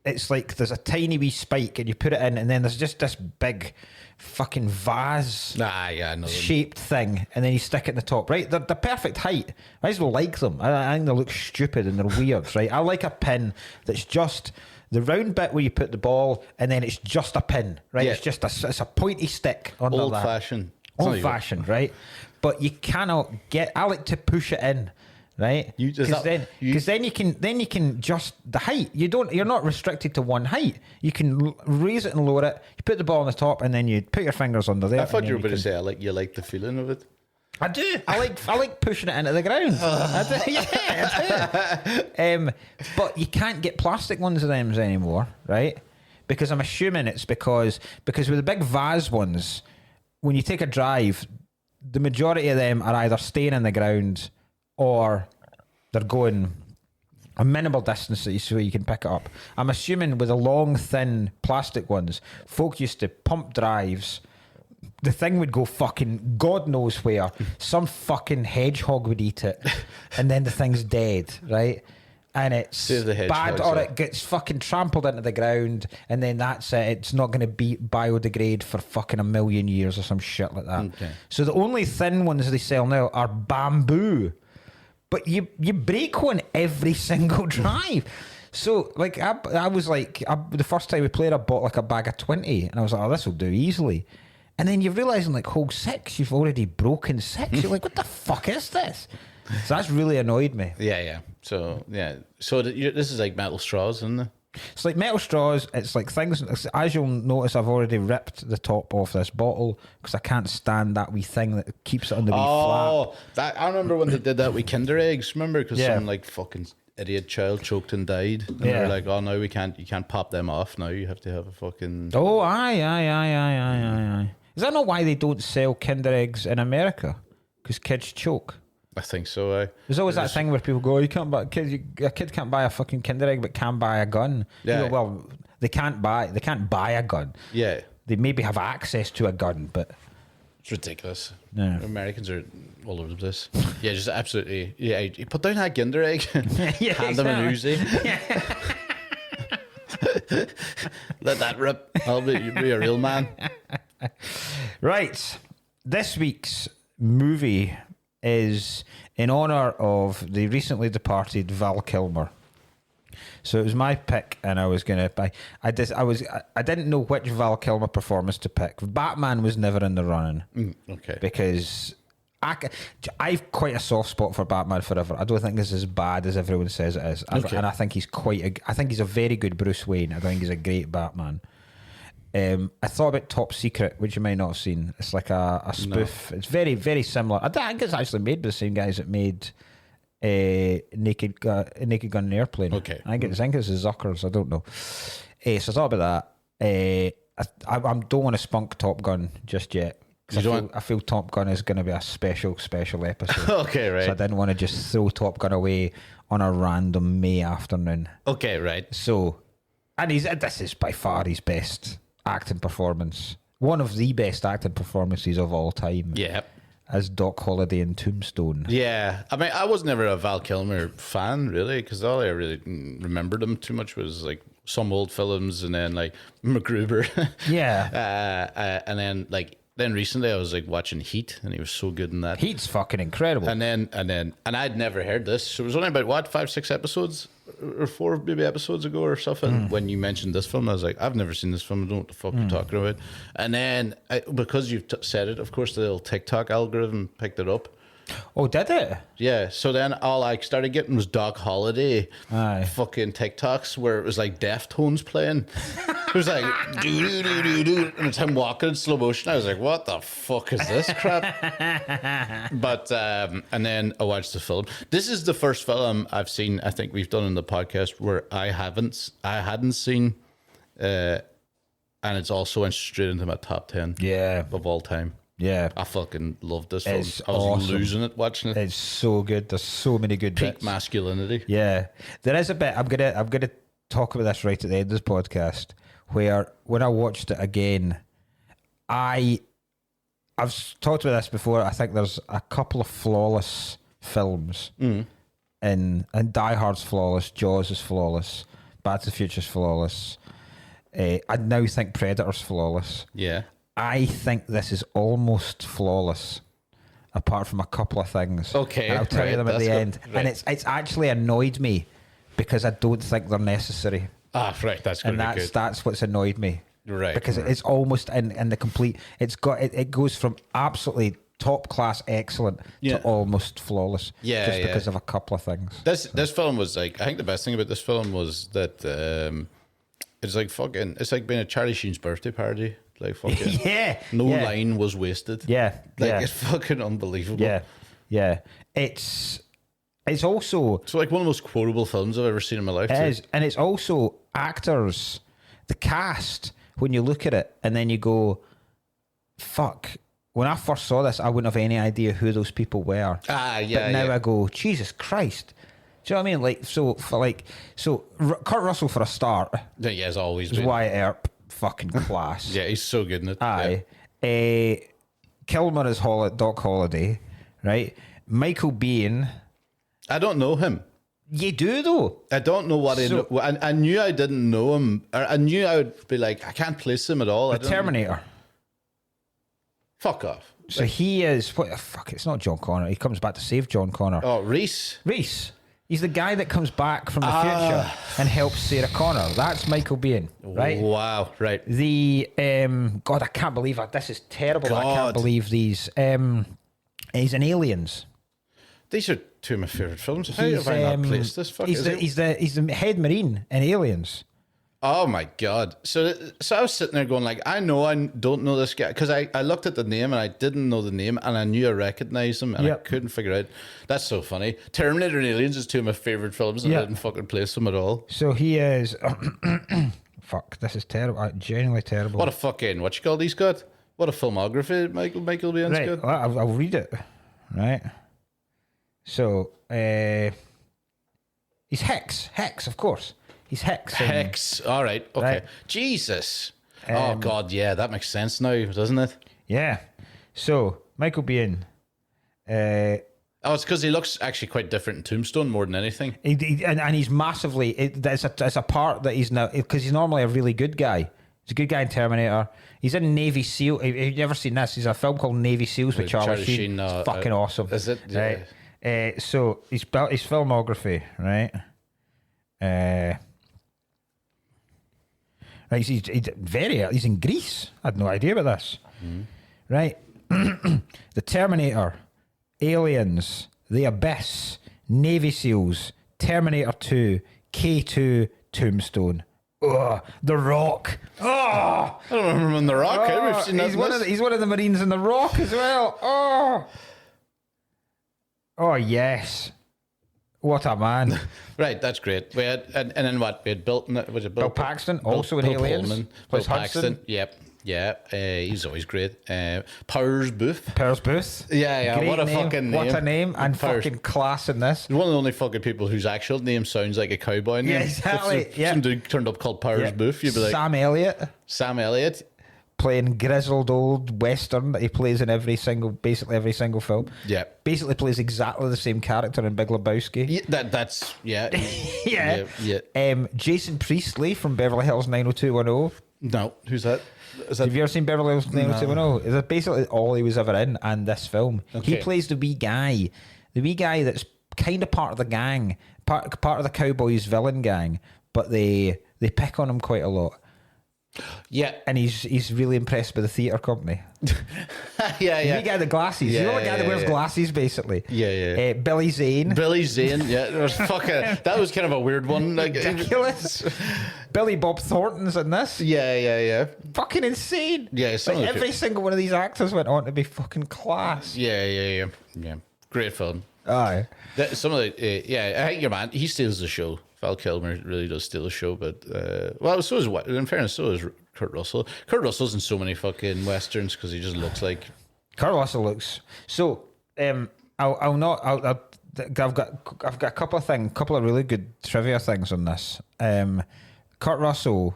Speaker 1: It's like there's a tiny wee spike and you put it in, and then there's just this big fucking vase shaped thing, and then you stick it in the top. Right, they're the perfect height. I just don't like them. I think they look stupid and they're weird. Right, I like a pin that's just the round bit where you put the ball, and then it's just a pin. Right, it's just it's a pointy stick under
Speaker 2: old fashioned,
Speaker 1: right? But you cannot get. I like to push it in. Right, because then you can just the height. You're not restricted to one height. You can raise it and lower it. You put the ball on the top, and then you put your fingers under there.
Speaker 2: I thought you were going to say you like the feeling of it.
Speaker 1: I do. I like pushing it into the ground. I do. But you can't get plastic ones of them anymore, right? Because I'm assuming it's because with the big vase ones, when you take a drive, the majority of them are either staying in the ground, or they're going a minimal distance so you can pick it up. I'm assuming with the long, thin plastic ones, folk used to pump drives. The thing would go fucking God knows where. Some fucking hedgehog would eat it, and then the thing's dead, right? And it's bad, or it gets fucking trampled into the ground, and then that's it. It's not going to biodegrade for fucking 1 million years or some shit like that. Okay. So the only thin ones they sell now are bamboo. But you break one every single drive. So, like, I was like, the first time we played, I bought like a bag of 20, and I was like, "Oh, this will do easily." And then you realise in like hole 6, you've already broken 6. You're like, "What the fuck is this?" So that's really annoyed me.
Speaker 2: Yeah. So this is like metal straws, isn't it?
Speaker 1: It's like metal straws. It's like things. As you'll notice, I've already ripped the top off this bottle because I can't stand that wee thing that keeps it on the wee flap.
Speaker 2: That I remember when they did that with Kinder eggs. Remember, because
Speaker 1: Yeah.
Speaker 2: some like fucking idiot child choked and died, and they were like, "Oh no, you can't pop them off now. You have to have a fucking."
Speaker 1: Oh, aye. Is that not why they don't sell Kinder eggs in America? Because kids choke.
Speaker 2: I think so.
Speaker 1: There's always that thing where people go, "You can't buy a kid can't buy a fucking Kinder egg, but can buy a gun."
Speaker 2: Yeah.
Speaker 1: You go, well, they can't buy a gun.
Speaker 2: Yeah,
Speaker 1: They maybe have access to a gun, but
Speaker 2: it's ridiculous.
Speaker 1: Yeah.
Speaker 2: Americans are all over this. Yeah, just absolutely. Yeah, you put down that Kinder egg,
Speaker 1: Yeah,
Speaker 2: hand them an
Speaker 1: exactly.
Speaker 2: Uzi. Let that rip. I'll be a real man.
Speaker 1: Right. This week's movie is in honor of the recently departed Val Kilmer. So it was my pick, and I was gonna buy. I didn't know which Val Kilmer performance to pick. Batman was never in the running.
Speaker 2: Okay.
Speaker 1: Because I've quite a soft spot for Batman Forever. I don't think it's as bad as everyone says it is,
Speaker 2: Okay.
Speaker 1: and I think he's I think he's a very good Bruce Wayne. I think he's a great Batman. I thought about Top Secret, which you might not have seen. It's like a spoof. No. It's very, very similar. I think it's actually made by the same guys that made Naked Gun and Airplane.
Speaker 2: Okay.
Speaker 1: I think it's the Zuckers. I don't know. So I thought about that. I don't want to spunk Top Gun just yet. I feel Top Gun is going to be a special episode.
Speaker 2: Okay, right.
Speaker 1: So I didn't want to just throw Top Gun away on a random May afternoon.
Speaker 2: Okay, right.
Speaker 1: So, and this is by far his best acting performance. One of the best acting performances of all time.
Speaker 2: Yeah.
Speaker 1: As Doc Holliday in Tombstone.
Speaker 2: Yeah. I mean, I was never a Val Kilmer fan, really, because all I really remembered him too much was like some old films and then like MacGruber.
Speaker 1: Yeah.
Speaker 2: And then like, then recently I was like watching Heat, and he was so good in that.
Speaker 1: Heat's fucking incredible.
Speaker 2: And I'd never heard this. So it was only about what, 5-6 episodes or 4 maybe episodes ago or something. When you mentioned this film, I was like, I've never seen this film. I don't know what the fuck you're talking about. And then because you've said it, of course, the little TikTok algorithm picked it up.
Speaker 1: Oh, did it?
Speaker 2: Yeah. So then all I started getting was Doc Holliday fucking TikToks where it was like Deftones playing. It was like do do do do do, and it's him walking in slow motion. I was like, what the fuck is this crap? But and then I watched the film. This is the first film I've seen. I think we've done in the podcast where I hadn't seen, and it's also went straight into my top 10.
Speaker 1: Yeah.
Speaker 2: Of all time.
Speaker 1: Yeah.
Speaker 2: I fucking loved this film.
Speaker 1: It's
Speaker 2: I was
Speaker 1: awesome.
Speaker 2: losing it watching it.
Speaker 1: It's so good. There's so many good
Speaker 2: Peak
Speaker 1: bits.
Speaker 2: masculinity.
Speaker 1: Yeah. There is a bit, I'm gonna talk about this right at the end of this podcast, where when I watched it again, I've talked about this before. I think there's a couple of flawless films. And Die Hard's flawless, Jaws is flawless, Back to the Future's flawless. I now think Predator's flawless.
Speaker 2: Yeah.
Speaker 1: I think this is almost flawless, apart from a couple of things.
Speaker 2: Okay,
Speaker 1: and I'll tell you them at the end.
Speaker 2: Right.
Speaker 1: And it's actually annoyed me because I don't think they're necessary.
Speaker 2: Ah, right. That's good.
Speaker 1: And that's what's annoyed me.
Speaker 2: Right.
Speaker 1: Because it's almost in the complete. It goes from absolutely top class excellent to almost flawless.
Speaker 2: Yeah,
Speaker 1: just because of a couple of things.
Speaker 2: This film was like, I think the best thing about this film was that it's like fucking. It's like being a Charlie Sheen's birthday party. Like fucking no line was wasted.
Speaker 1: Yeah,
Speaker 2: it's fucking unbelievable.
Speaker 1: Yeah. It's also
Speaker 2: like one of the most quotable films I've ever seen in my life.
Speaker 1: It is, and it's also actors, the cast. When you look at it, and then you go, "Fuck." When I first saw this, I wouldn't have any idea who those people were. But now I go, Jesus Christ. Do you know what I mean? Like, Kurt Russell for a start.
Speaker 2: Yeah, has always
Speaker 1: is
Speaker 2: been.
Speaker 1: Wyatt Earp. Fucking class.
Speaker 2: Yeah, he's so good in it.
Speaker 1: Aye. Kilmer is Doc Holliday, right? Michael Biehn.
Speaker 2: I don't know him.
Speaker 1: You do though.
Speaker 2: I don't know what I knew I didn't know him. I knew I would be like, I can't place him at all.
Speaker 1: The Terminator.
Speaker 2: Fuck off.
Speaker 1: So he is what the fuck? It's not John Connor. He comes back to save John Connor.
Speaker 2: Oh, Reese.
Speaker 1: He's the guy that comes back from the future and helps Sarah Connor. That's Michael Biehn, right?
Speaker 2: Wow, right.
Speaker 1: The God, I can't believe it. This is terrible. I can't believe these. He's in Aliens.
Speaker 2: These are two of my favorite films. How have I not placed this?
Speaker 1: He's the head marine in Aliens.
Speaker 2: Oh my god! So I was sitting there going like, I know I don't know this guy because I looked at the name and I didn't know the name and I knew I recognized him and I couldn't figure out. That's so funny. Terminator and Aliens is two of my favorite films and I didn't fucking place them at all.
Speaker 1: So he is. Fuck! This is terrible. Genuinely terrible.
Speaker 2: What a fucking what you call these got? What a filmography Michael Biehn's
Speaker 1: Right,
Speaker 2: got.
Speaker 1: well, I'll read it. Right. So he's Hex, of course. He's Hex.
Speaker 2: Hex. All right. Okay.
Speaker 1: Right.
Speaker 2: Jesus. Oh god. Yeah, that makes sense now, doesn't it?
Speaker 1: Yeah. So Michael Biehn.
Speaker 2: Oh, it's because he looks actually quite different in Tombstone more than anything.
Speaker 1: And he's massively. It's a part that he's now because he's normally a really good guy. He's a good guy in Terminator. He's in Navy SEAL. Have you ever seen this? He's a film called Navy SEALs with Charlie Sheen. It's fucking awesome.
Speaker 2: Is it? Yeah.
Speaker 1: Right. So he's built his filmography, right? Right, he's in Greece. I had no idea about this. Right. The Terminator, Aliens, The Abyss, Navy SEALs, Terminator 2, K2, Tombstone. Oh, The Rock. Oh,
Speaker 2: I don't remember in The Rock. We've seen that.
Speaker 1: He's one of the Marines in The Rock as well. Oh yes. What a man.
Speaker 2: Right, that's great. We had, and then what? We had Bill
Speaker 1: Paxton, also in Aliens.
Speaker 2: Pullman, Bill Paxton. Yep. Yeah, he's always great. Powers Booth. Yeah.
Speaker 1: Great
Speaker 2: what a
Speaker 1: name.
Speaker 2: Fucking name.
Speaker 1: What a name and
Speaker 2: Powers.
Speaker 1: Fucking class in this.
Speaker 2: He's one of the only fucking people whose actual name sounds like a cowboy name.
Speaker 1: Yeah, exactly.
Speaker 2: If some dude turned up called Powers Booth, you'd be like
Speaker 1: Sam Elliott. Playing grizzled old western that he plays in basically every single film.
Speaker 2: Yeah,
Speaker 1: basically plays exactly the same character in Big Lebowski.
Speaker 2: Yeah.
Speaker 1: Jason Priestley from Beverly Hills 90210.
Speaker 2: No, who's that?
Speaker 1: Have you ever seen Beverly Hills 90210? It's basically all he was ever in, and this film. Okay. He plays the wee guy that's kind of part of the gang, part of the Cowboys villain gang, but they pick on him quite a lot.
Speaker 2: Yeah,
Speaker 1: and he's really impressed by the theatre company.
Speaker 2: yeah.
Speaker 1: The guy with the glasses.
Speaker 2: Yeah,
Speaker 1: the only guy that wears glasses, basically.
Speaker 2: Yeah.
Speaker 1: Billy Zane.
Speaker 2: Yeah, it was that was kind of a weird one. Like,
Speaker 1: ridiculous. Billy Bob Thornton's in this.
Speaker 2: Yeah.
Speaker 1: Fucking insane.
Speaker 2: Yeah,
Speaker 1: every single one of these actors went on to be fucking class.
Speaker 2: Yeah. Great film.
Speaker 1: Aye.
Speaker 2: Some of the I think your man, he steals the show. Val Kilmer really does steal the show, but so is in fairness, so is Kurt Russell. Kurt Russell's in so many fucking westerns because he just looks like
Speaker 1: Kurt Russell looks. So I've got a couple of really good trivia things on this. Kurt Russell.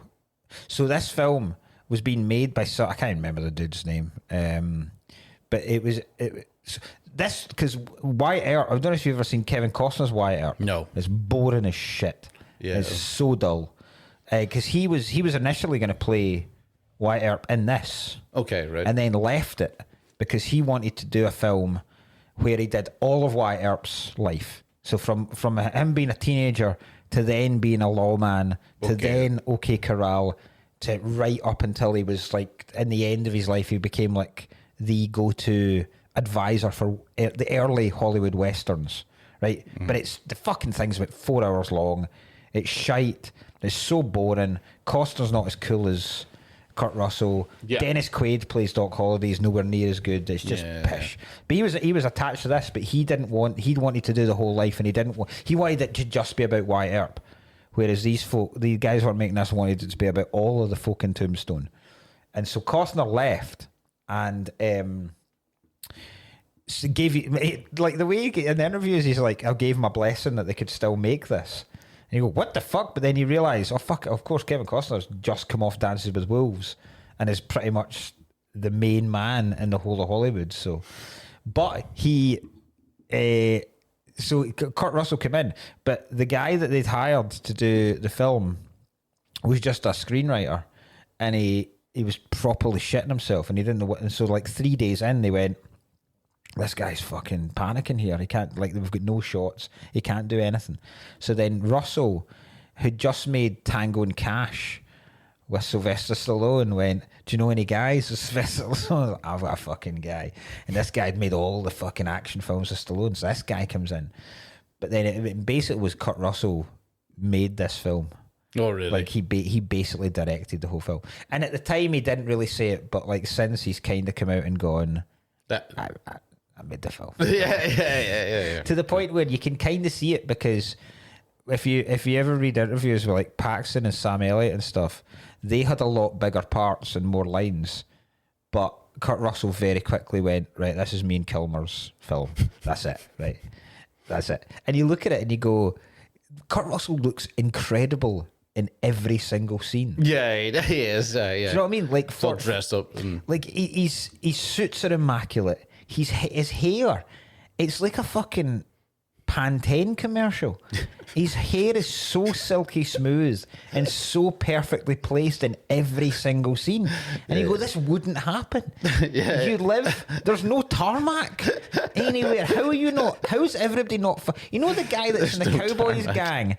Speaker 1: So this film was being made by I can't remember the dude's name, but it was. This because Wyatt Earp. I don't know if you've ever seen Kevin Costner's Wyatt Earp.
Speaker 2: No,
Speaker 1: it's boring as shit.
Speaker 2: Yeah,
Speaker 1: it's so dull. Because he was initially going to play Wyatt Earp in this.
Speaker 2: Okay, right.
Speaker 1: And then left it because he wanted to do a film where he did all of Wyatt Earp's life. So from him being a teenager to then being a lawman to then OK Corral to right up until he was like in the end of his life, he became like the go-to advisor for the early Hollywood westerns, right? But it's the fucking thing's about 4 hours long. It's shite. It's so boring. Costner's not as cool as Kurt Russell.
Speaker 2: Yeah.
Speaker 1: Dennis Quaid plays Doc Holliday. He's nowhere near as good. It's just pish. But he was attached to this, but he wanted to do the whole life, and he wanted it to just be about Wyatt Earp. Whereas the guys who were making this wanted it to be about all of the folk in Tombstone. And so Costner left and gave you like the way in the interviews he's like, I gave him a blessing that they could still make this. And you go, what the fuck? But then you realise, oh fuck, of course Kevin Costner's just come off Dances with Wolves and is pretty much the main man in the whole of Hollywood. So, but so Kurt Russell came in, but the guy that they'd hired to do the film was just a screenwriter, and he was properly shitting himself, and he didn't know what. And so, like 3 days in, they went, "This guy's fucking panicking here. He can't. Like, we've got no shots. He can't do anything." So then Russell, who'd just made Tango and Cash with Sylvester Stallone, went, "Do you know any guys?" So Sylvester Stallone, "I've got a fucking guy." And this guy had made all the fucking action films with Stallone. So this guy comes in. But then it basically was Kurt Russell made this film.
Speaker 2: Oh, really?
Speaker 1: Like he basically directed the whole film, and at the time he didn't really say it, but like since he's kind of come out and gone, I made the film.
Speaker 2: Yeah.
Speaker 1: To the point where you can kind of see it, because if you ever read interviews with like Paxton and Sam Elliott and stuff, they had a lot bigger parts and more lines, but Kurt Russell very quickly went, right, this is me and Kilmer's film. That's it, right? That's it. And you look at it and you go, Kurt Russell looks incredible in every single scene.
Speaker 2: Yeah, he is. Yeah.
Speaker 1: Do you know what I mean? Like,
Speaker 2: all dressed up. And...
Speaker 1: like his suits are immaculate. His hair, it's like a fucking Pantene commercial. His hair is so silky smooth and so perfectly placed in every single scene. And you go, this wouldn't happen. You live, there's no tarmac anywhere. How's everybody not, you know the guy that's in the Cowboys gang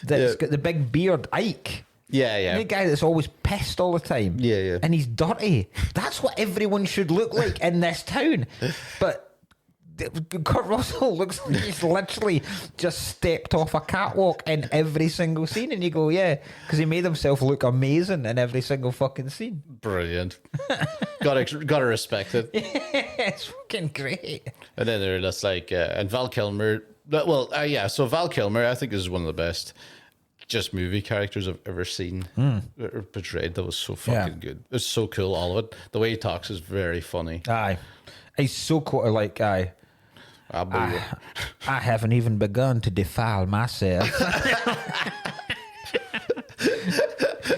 Speaker 1: that's got the big beard, Ike?
Speaker 2: Yeah.
Speaker 1: The guy that's always pissed all the time.
Speaker 2: Yeah.
Speaker 1: And he's dirty. That's what everyone should look like in this town. But Kurt Russell looks like he's literally just stepped off a catwalk in every single scene, and you go, yeah, because he made himself look amazing in every single fucking scene.
Speaker 2: Brilliant. gotta respect it.
Speaker 1: Yeah, it's fucking great.
Speaker 2: And then they're just like, and Val Kilmer. So Val Kilmer, I think, is one of the best just movie characters I've ever seen portrayed. That was so fucking good. It's so cool, all of it. The way he talks is very funny.
Speaker 1: Aye, he's so cool. Like I haven't even begun to defile myself.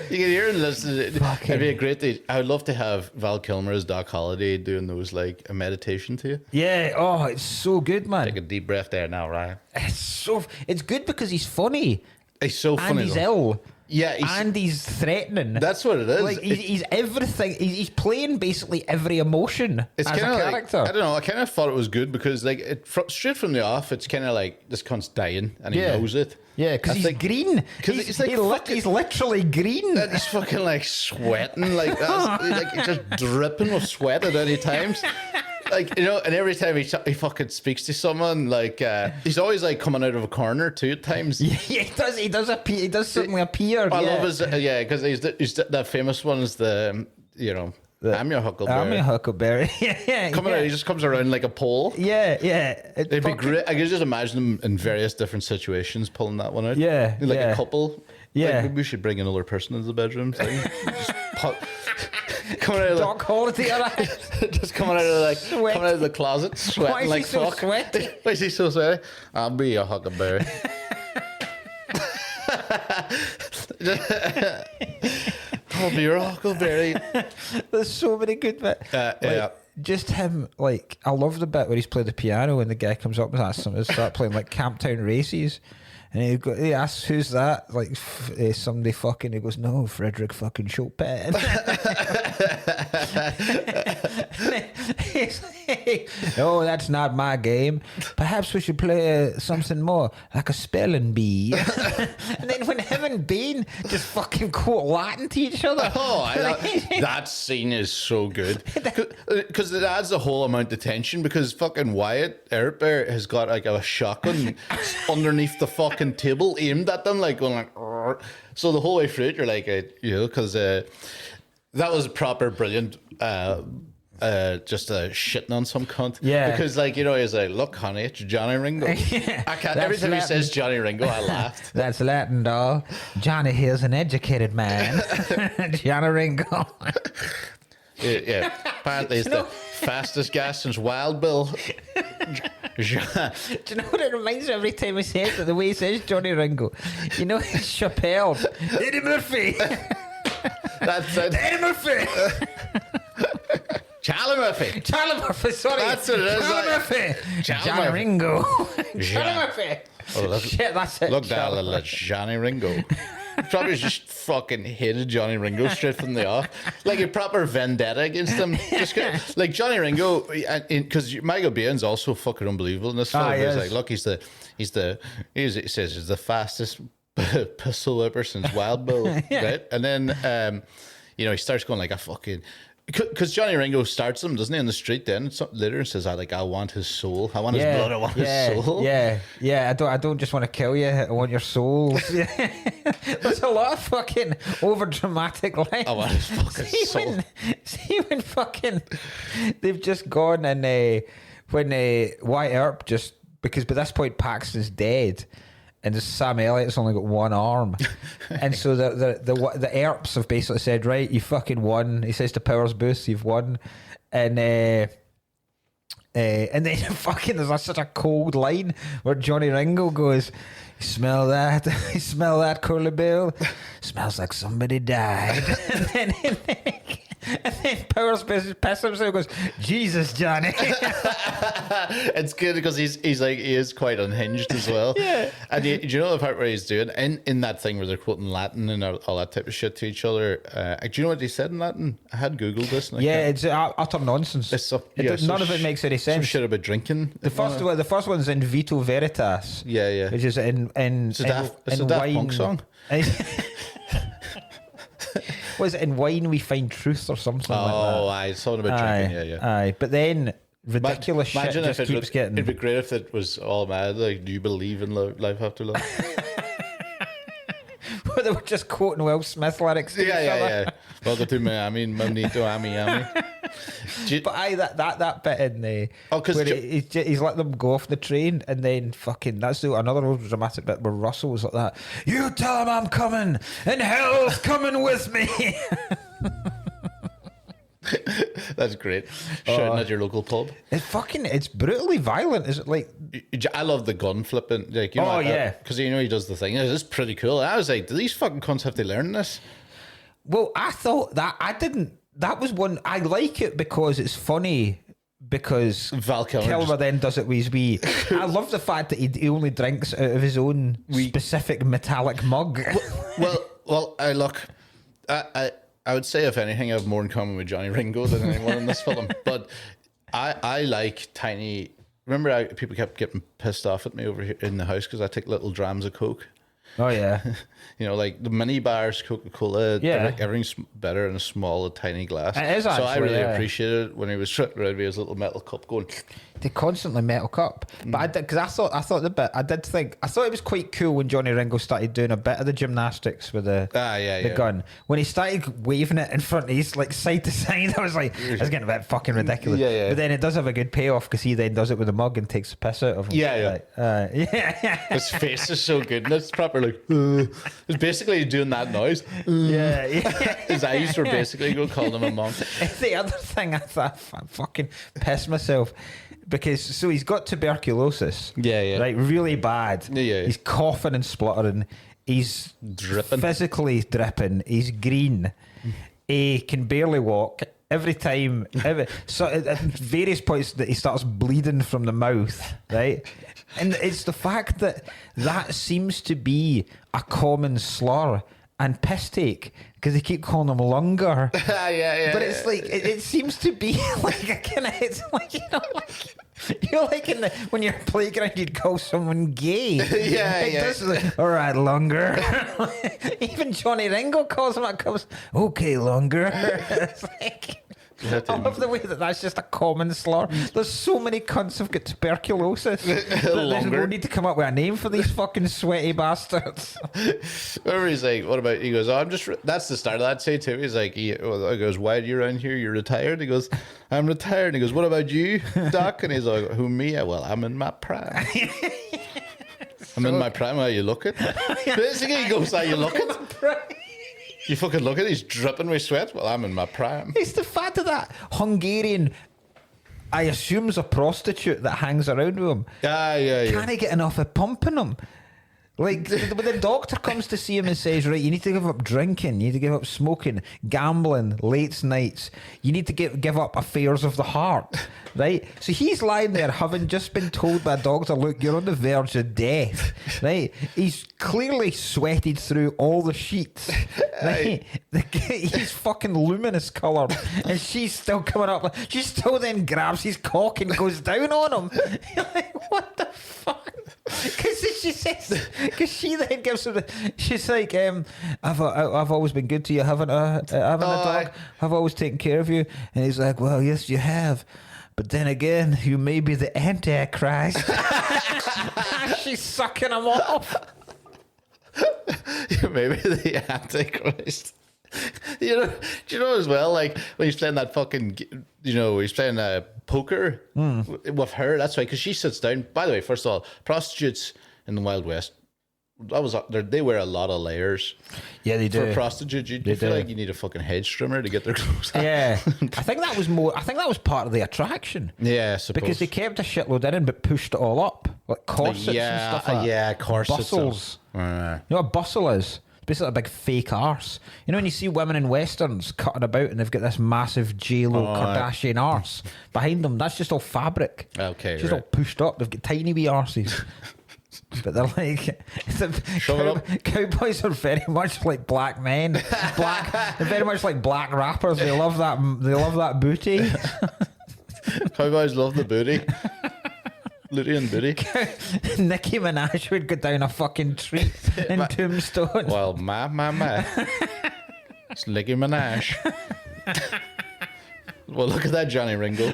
Speaker 2: You can hear and listen to it. It'd be a great day. I would love to have Val Kilmer as Doc Holliday doing those, like, a meditation to you.
Speaker 1: Yeah, oh, it's so good, man.
Speaker 2: Take a deep breath there now, Ryan.
Speaker 1: It's good because he's funny.
Speaker 2: He's so funny.
Speaker 1: And he's ill.
Speaker 2: Yeah,
Speaker 1: and he's threatening.
Speaker 2: That's what it is.
Speaker 1: Like he's everything. He's playing basically every emotion as a character.
Speaker 2: Like, I don't know. I kind of thought it was good because, like, straight from the off, it's kind of like this cunt's dying and he knows it.
Speaker 1: Yeah, because he's green. Because he's literally green.
Speaker 2: And he's fucking like sweating, like just dripping with sweat at any times. Like, you know, and every time he fucking speaks to someone, like, he's always like coming out of a corner too at times.
Speaker 1: Yeah, he does appear. He does suddenly appear.
Speaker 2: I love his, because he's that famous one is I'm your Huckleberry.
Speaker 1: I'm your Huckleberry. Yeah.
Speaker 2: Coming out, he just comes around like a pole.
Speaker 1: Yeah.
Speaker 2: It'd be great. I could just imagine him in various different situations pulling that one out.
Speaker 1: Yeah.
Speaker 2: Like a couple.
Speaker 1: Yeah.
Speaker 2: Like, maybe we should bring another person into the bedroom. Just coming out of
Speaker 1: Doc Holliday,
Speaker 2: just coming out of the closet, sweating. Why is like he so fuck. Sweaty? Why is he so sweaty? I'll be your Huckleberry. I'll be your Huckleberry.
Speaker 1: There's so many good bits. Just him, like, I love the bit where he's playing the piano and the guy comes up and asks him to start playing like Camptown Races. And he asks, who's that? Like, somebody fucking, he goes, no, Frederick fucking Chopin. He's like, oh, that's not my game. Perhaps we should play something more like a spelling bee. And then when him and Bean just fucking quote Latin to each other.
Speaker 2: Oh, that scene is so good. Because it adds a whole amount of tension because fucking Wyatt Earp has got like a shotgun underneath the fucking table aimed at them, like going like, "Arr." So the whole way through it, you're like, because that was proper brilliant. Just shitting on some cunt.
Speaker 1: Yeah.
Speaker 2: Because, like, you know, he's like, look, honey, it's Johnny Ringo. I can't. Every time he says Johnny Ringo, I laughed.
Speaker 1: That's Latin, doll. Johnny here's an educated man. Johnny Ringo.
Speaker 2: Yeah. Apparently, he's the fastest guy since Wild Bill.
Speaker 1: Do you know what it reminds me every time he says it? The way he says Johnny Ringo. You know, it's Chappelle. Eddie Murphy.
Speaker 2: That's it.
Speaker 1: Eddie Murphy.
Speaker 2: Charlie Murphy,
Speaker 1: sorry.
Speaker 2: That's what it is.
Speaker 1: Charlie Murphy. Johnny Ringo. Johnny Murphy.
Speaker 2: Oh,
Speaker 1: shit, that's it.
Speaker 2: Look, darling, that's Johnny Ringo. Probably just fucking hated Johnny Ringo straight from the off. Like a proper vendetta against him. Like Johnny Ringo, because Michael Biehn's also fucking unbelievable in this film. He's like, look, he says he's the fastest pistol whipper since Wild Bill, right? And then, he starts going like a fucking Because Johnny Ringo starts him, doesn't he, in the street? Then later says, I want his soul. I want his blood. I want his soul.
Speaker 1: Yeah. I don't just want to kill you. I want your soul. There's a lot of fucking over dramatic lines.
Speaker 2: I want his fucking soul.
Speaker 1: See when fucking they've just gone and when Wyatt Earp just, because by this point Paxton's dead. And Sam Elliott's only got one arm, and so the Earps have basically said, right, you fucking won. He says to Powers Booth, you've won, and then fucking there's such a cold line where Johnny Ringo goes, "You smell that? You smell that, Curly Bill? Smells like somebody died." And then Powers pisses himself and goes, "Jesus, Johnny."
Speaker 2: It's good because he is quite unhinged as well.
Speaker 1: Yeah.
Speaker 2: And do you know the part where he's doing in that thing where they're quoting Latin and all that type of shit to each other? Do you know what he said in Latin? I had Googled this. And
Speaker 1: it's utter nonsense. None of it makes any sense.
Speaker 2: Some shit about drinking.
Speaker 1: The first one's in Vito Veritas.
Speaker 2: Yeah.
Speaker 1: Which is in
Speaker 2: It's a Daft Punk song.
Speaker 1: Was it in wine we find truth or something like that?
Speaker 2: Oh, aye, it's something about drinking, yeah.
Speaker 1: Aye, but then ridiculous shit just keeps getting...
Speaker 2: It'd be great if it was all mad, like, do you believe in life after love?
Speaker 1: Where they were just quoting Will Smith lyrics to each other.
Speaker 2: Yeah. Welcome to Miami, Manito, Miami.
Speaker 1: But that bit in the where he's let them go off the train, and then fucking another dramatic bit where Russell was like that. You tell him I'm coming, and hell's coming with me.
Speaker 2: That's great. Shouting at your local pub.
Speaker 1: It's brutally violent. Is it like?
Speaker 2: I love the gun flipping. Like, because he does the thing. This is pretty cool. I was like, do these fucking cunts have to learn this?
Speaker 1: Well, I thought that I didn't. That was one I like it because it's funny. Because
Speaker 2: Val
Speaker 1: Kilmer then does it with his wee. I love the fact that he only drinks out of his own specific metallic mug.
Speaker 2: Well, I would say, if anything, I have more in common with Johnny Ringo than anyone in this film. But I like tiny. Remember, people kept getting pissed off at me over here in the house because I take little drams of Coke.
Speaker 1: Oh yeah,
Speaker 2: like the mini bars, Coca-Cola.
Speaker 1: Yeah,
Speaker 2: everything's better in a small, tiny glass.
Speaker 1: It is actually,
Speaker 2: so I really appreciated when he was sitting around with his little metal cup going.
Speaker 1: They constantly metal cup, but I did because I thought the bit. I thought it was quite cool when Johnny Ringo started doing a bit of the gymnastics with the gun. When he started waving it in front of his like side to side, I was like, it's getting a bit fucking ridiculous.
Speaker 2: Yeah.
Speaker 1: But then it does have a good payoff because he then does it with a mug and takes the piss out of him.
Speaker 2: Yeah. His face is so good, and it's proper like. It's basically doing that noise.
Speaker 1: Yeah.
Speaker 2: His eyes were basically calling him a monk.
Speaker 1: The other thing I thought, I fucking pissed myself. Because so he's got tuberculosis, right, really bad. He's coughing and spluttering. He's
Speaker 2: dripping,
Speaker 1: physically dripping. He's green. He can barely walk. Every time, so at various points that he starts bleeding from the mouth, right? And it's the fact that seems to be a common slur and piss take because they keep calling him longer. But it's like it seems to be like a kind of, it's like, like when you're playground you'd call someone gay. All right, longer. Even Johnny Ringo calls him. It comes, okay, longer. It's like. I love the way that's just a common slur. There's so many cunts who've got tuberculosis. There's no need to come up with a name for these fucking sweaty bastards.
Speaker 2: Remember, he's like, what about, he goes, I'm just, that's the start of that say too. He's like, he goes, why are you around here? You're retired? He goes, I'm retired. He goes, what about you, Doc? And he's like, who, me? Well, I'm in my prime. I'm in my prime. How you looking? Basically, he goes, how you looking? You fucking look at it, he's dripping with sweat. Well, I'm in my prime.
Speaker 1: It's the fact of that Hungarian, I assume, is a prostitute that hangs around with him.
Speaker 2: Yeah.
Speaker 1: Can he get enough of pumping him? Like, when the doctor comes to see him and says, right, you need to give up drinking, you need to give up smoking, gambling, late nights, you need to give up affairs of the heart, right? So he's lying there having just been told by a doctor, look, you're on the verge of death, right? He's clearly sweated through all the sheets, right? He's fucking luminous coloured, and she's still coming up, she still then grabs his cock and goes down on him. You're like, what the fuck? Because she says, because she then gives him she's like, I've always been good to you, haven't I? Having a dog, I've always taken care of you. And he's like, well, yes, you have. But then again, you may be the Antichrist. She's sucking him off.
Speaker 2: You may be the Antichrist. Do you know as well, like when he's playing that fucking, he's playing poker with her. That's why, because she sits down. By the way, first of all, prostitutes in the Wild West, they wear a lot of layers.
Speaker 1: Yeah, they do.
Speaker 2: For a prostitute, you feel like you need a fucking hedge trimmer to get their clothes on.
Speaker 1: Yeah, I think that was part of the attraction.
Speaker 2: Yeah, I suppose.
Speaker 1: Because they kept a shitload in but pushed it all up, like corsets and stuff like that.
Speaker 2: Yeah, corsets.
Speaker 1: Bustles. You know what a bustle is? It's basically a big fake arse. You know when you see women in westerns cutting about and they've got this massive J-Lo Kardashian arse behind them, that's just all fabric.
Speaker 2: Okay,
Speaker 1: it's just all pushed up. They've got tiny wee arses. But they're like, cowboys are very much like black men. They're very much like black rappers. They love that. They love that booty.
Speaker 2: Cowboys love the booty. Lutein booty.
Speaker 1: Nicki Minaj would go down a fucking tree in Tombstone.
Speaker 2: Well, my. It's Nicki Minaj. Well, look at that Johnny Ringo.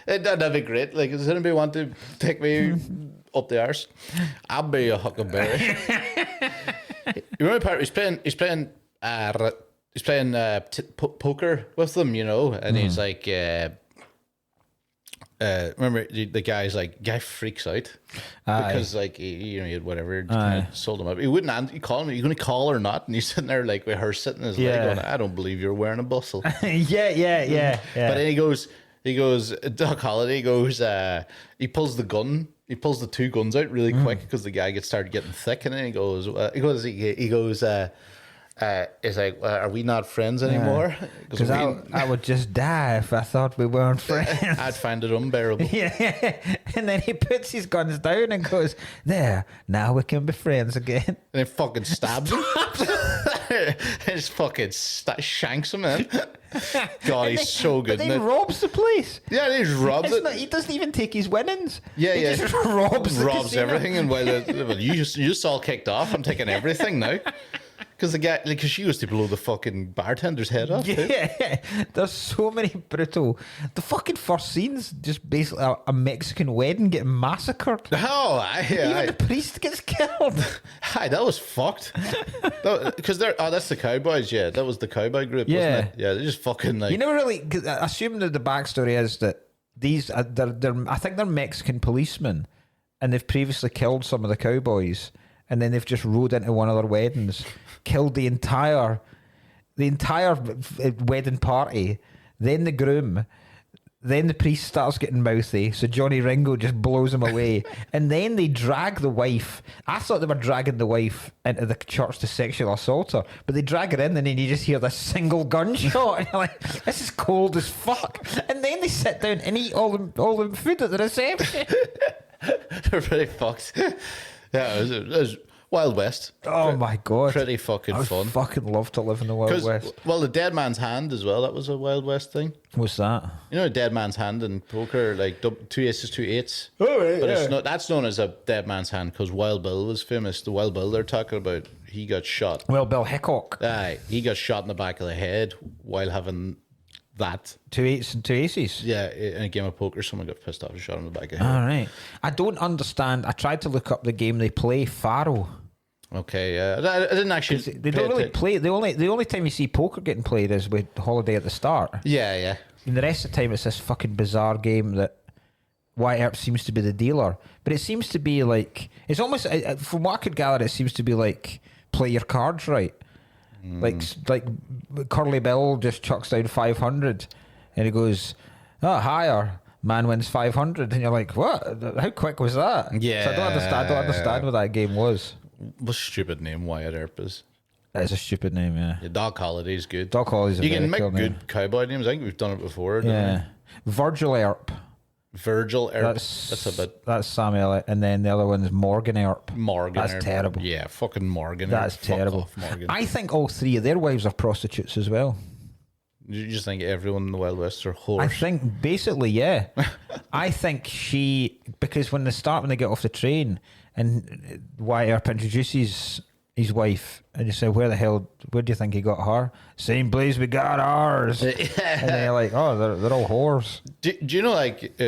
Speaker 2: That'd be great. Like, does anybody want to take me up the arse? I'll be a huckleberry. You remember part? He's playing poker with them, and he's like, remember the guy freaks out because like he had whatever kind of sold him up. He wouldn't. He called him. Are you going to call or not? And he's sitting there like with her sitting his leg going, I don't believe you're wearing a bustle.
Speaker 1: yeah.
Speaker 2: But then he goes, Doc Holliday goes, he pulls the gun, he pulls the two guns out really quick because the guy started getting thick, and then he goes, he's like, are we not friends anymore?
Speaker 1: Because I would just die if I thought we weren't friends.
Speaker 2: I'd find it unbearable.
Speaker 1: Yeah, and then he puts his guns down and goes, there, now we can be friends again.
Speaker 2: And then fucking stabs him. And just fucking shanks him in. God, he's so good.
Speaker 1: But then he robs the place.
Speaker 2: Yeah, he just robs it.
Speaker 1: He doesn't even take his winnings.
Speaker 2: He
Speaker 1: just robs
Speaker 2: everything. And well, you just all kicked off. I'm taking everything now. Because the guy, because she used to blow the fucking bartender's head off.
Speaker 1: Yeah, there's so many brutal. The fucking first scene's just basically a Mexican wedding getting massacred. Even the priest gets killed.
Speaker 2: Hi, that was fucked. Because that's the Cowboys. Yeah, that was the cowboy group. Wasn't it? Yeah, they just fucking like.
Speaker 1: You never really. Cause I assume that the backstory is that these they're I think they're Mexican policemen, and they've previously killed some of the cowboys. And then they've just rode into one of their weddings, killed the entire wedding party, then the groom, then the priest starts getting mouthy, so Johnny Ringo just blows him away, and then they drag the wife. I thought they were dragging the wife into the church to sexually assault her, but they drag her in, and then you just hear this single gunshot, and you're like, this is cold as fuck. And then they sit down and eat all the food at the reception.
Speaker 2: They're pretty fucked. Yeah, it was Wild West.
Speaker 1: Oh my God.
Speaker 2: Pretty fucking fun.
Speaker 1: Fucking love to live in the Wild West.
Speaker 2: Well, the Dead Man's Hand as well, that was a Wild West thing.
Speaker 1: What's that?
Speaker 2: You know, a Dead Man's Hand in poker, like 2 aces, 2 8s.
Speaker 1: Oh, right,
Speaker 2: but it's not, that's known as a Dead Man's Hand because Wild Bill was famous. The Wild Bill they're talking about, he got shot.
Speaker 1: Well, Bill Hickok.
Speaker 2: Aye, he got shot in the back of the head while having that.
Speaker 1: 2 8s and 2 aces?
Speaker 2: Yeah, in a game of poker, someone got pissed off and shot him in the back of the head.
Speaker 1: All right. I don't understand. I tried to look up the game they play, Faro.
Speaker 2: Okay, yeah. I didn't actually.
Speaker 1: They don't really play. The only time you see poker getting played is with Holiday at the start.
Speaker 2: Yeah.
Speaker 1: And the rest of the time, it's this fucking bizarre game that Wyatt Earp seems to be the dealer. But it seems to be like, it's almost, from what I could gather, it seems to be like play your cards right. Like Curly Bill just chucks down 500 and he goes, higher. Man wins 500. And you're like, what? How quick was that?
Speaker 2: Yeah.
Speaker 1: So I don't understand what that game was.
Speaker 2: What a stupid name Wyatt Earp is.
Speaker 1: It's a stupid name, yeah.
Speaker 2: Doc Holliday's good.
Speaker 1: Doc Holliday's a
Speaker 2: You can
Speaker 1: very
Speaker 2: make
Speaker 1: cool
Speaker 2: good
Speaker 1: name.
Speaker 2: cowboy names. I think we've done it before.
Speaker 1: Yeah. Virgil Earp.
Speaker 2: Virgil Earp. That's a bit.
Speaker 1: That's Samuel. And then the other one's Morgan Earp.
Speaker 2: Morgan
Speaker 1: That's
Speaker 2: Earp.
Speaker 1: terrible.
Speaker 2: Yeah, fucking Morgan
Speaker 1: That's
Speaker 2: Earp. Fuck
Speaker 1: terrible.
Speaker 2: off, Morgan.
Speaker 1: I think all three of their wives are prostitutes as well.
Speaker 2: You just think everyone in the Wild West are whores?
Speaker 1: I think basically, yeah. I think because when they get off the train and Wyatt Earp introduces his wife and you say, where do you think he got her? Same place we got ours. And they're like, oh, they're all whores.
Speaker 2: Do you know, like,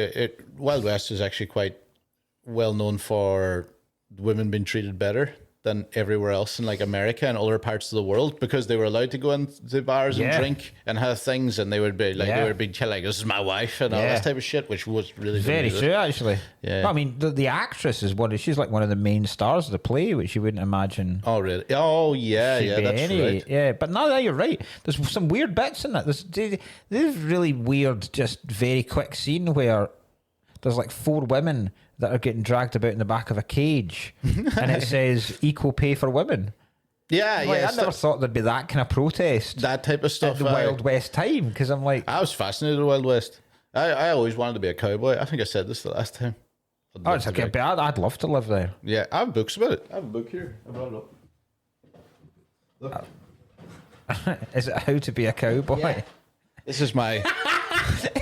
Speaker 2: Wild West is actually quite well known for women being treated better than everywhere else in like America and other parts of the world, because they were allowed to go into bars and drink and have things, and they would be like, this is my wife and all this type of shit, which was really
Speaker 1: very true, actually.
Speaker 2: Yeah,
Speaker 1: I mean, the actress is she's like one of the main stars of the play, which you wouldn't imagine.
Speaker 2: Oh really? Oh yeah, that's right.
Speaker 1: Yeah, but no, you're right. There's some weird bits in that. There's really weird, just very quick scene where there's like 4 women that are getting dragged about in the back of a cage, and it says equal pay for women.
Speaker 2: Yeah,
Speaker 1: I never thought there'd be that kind of protest,
Speaker 2: that type of stuff
Speaker 1: at the Wild West time, because I'm like,
Speaker 2: I was fascinated with the Wild West. I always wanted to be a cowboy. I think I said this the last time.
Speaker 1: It's okay, but I'd love to live there.
Speaker 2: Yeah, I have books about it. I have a book here. I brought it up. Look.
Speaker 1: Is it How to Be a Cowboy?
Speaker 2: Yeah. This is my...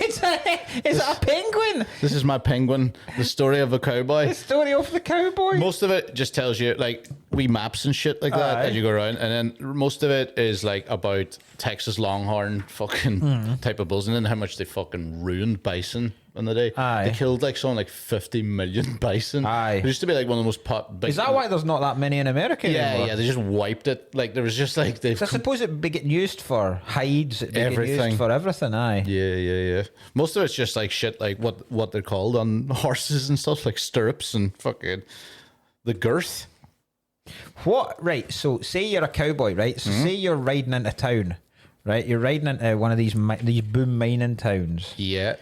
Speaker 1: Is it a penguin?
Speaker 2: This is my penguin. The story of a cowboy.
Speaker 1: The story of the cowboy.
Speaker 2: Most of it just tells you like wee maps and shit like that as you go around, and then most of it is like about Texas Longhorn fucking type of bulls, and then how much they fucking ruined bison in the day. They killed like something like 50 million bison. It used to be like one of the most big.
Speaker 1: Is that why there's not that many in America anymore?
Speaker 2: Yeah, they just wiped it. Like there was just like they.
Speaker 1: So I suppose it'd be getting used for hides. It'd be
Speaker 2: everything.
Speaker 1: getting used for everything.
Speaker 2: Yeah. Most of it's just like shit, like what they're called on horses and stuff, like stirrups and fucking the girth.
Speaker 1: What? Right. So say you're a cowboy, right? So say you're riding into town, right? You're riding into one of these boom mining towns.
Speaker 2: Yeah.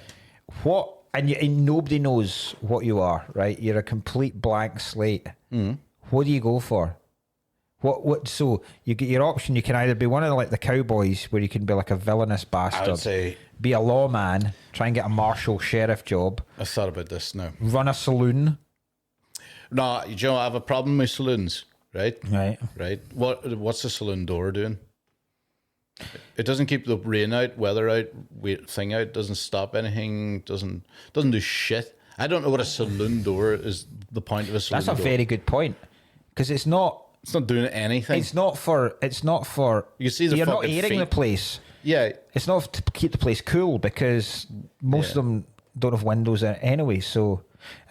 Speaker 1: What? And nobody knows what you are, right? You're a complete blank slate. What do you go for? What? So you get your option. You can either be one of the cowboys, where you can be like a villainous bastard.
Speaker 2: I would say
Speaker 1: be a lawman, try and get a marshal sheriff job.
Speaker 2: I thought about this now.
Speaker 1: Run a saloon.
Speaker 2: No, you know, I have a problem with saloons, right?
Speaker 1: Right.
Speaker 2: What's the saloon door doing? It doesn't keep the rain out, weather out, thing out. Doesn't stop anything. Doesn't do shit. I don't know what a saloon door is. The point of a saloon.
Speaker 1: That's a very good point, because it's not.
Speaker 2: It's not doing anything.
Speaker 1: It's not for.
Speaker 2: You see the
Speaker 1: you're not
Speaker 2: fucking
Speaker 1: airing
Speaker 2: feet.
Speaker 1: the place.
Speaker 2: Yeah.
Speaker 1: It's not to keep the place cool, because most of them don't have windows anyway. So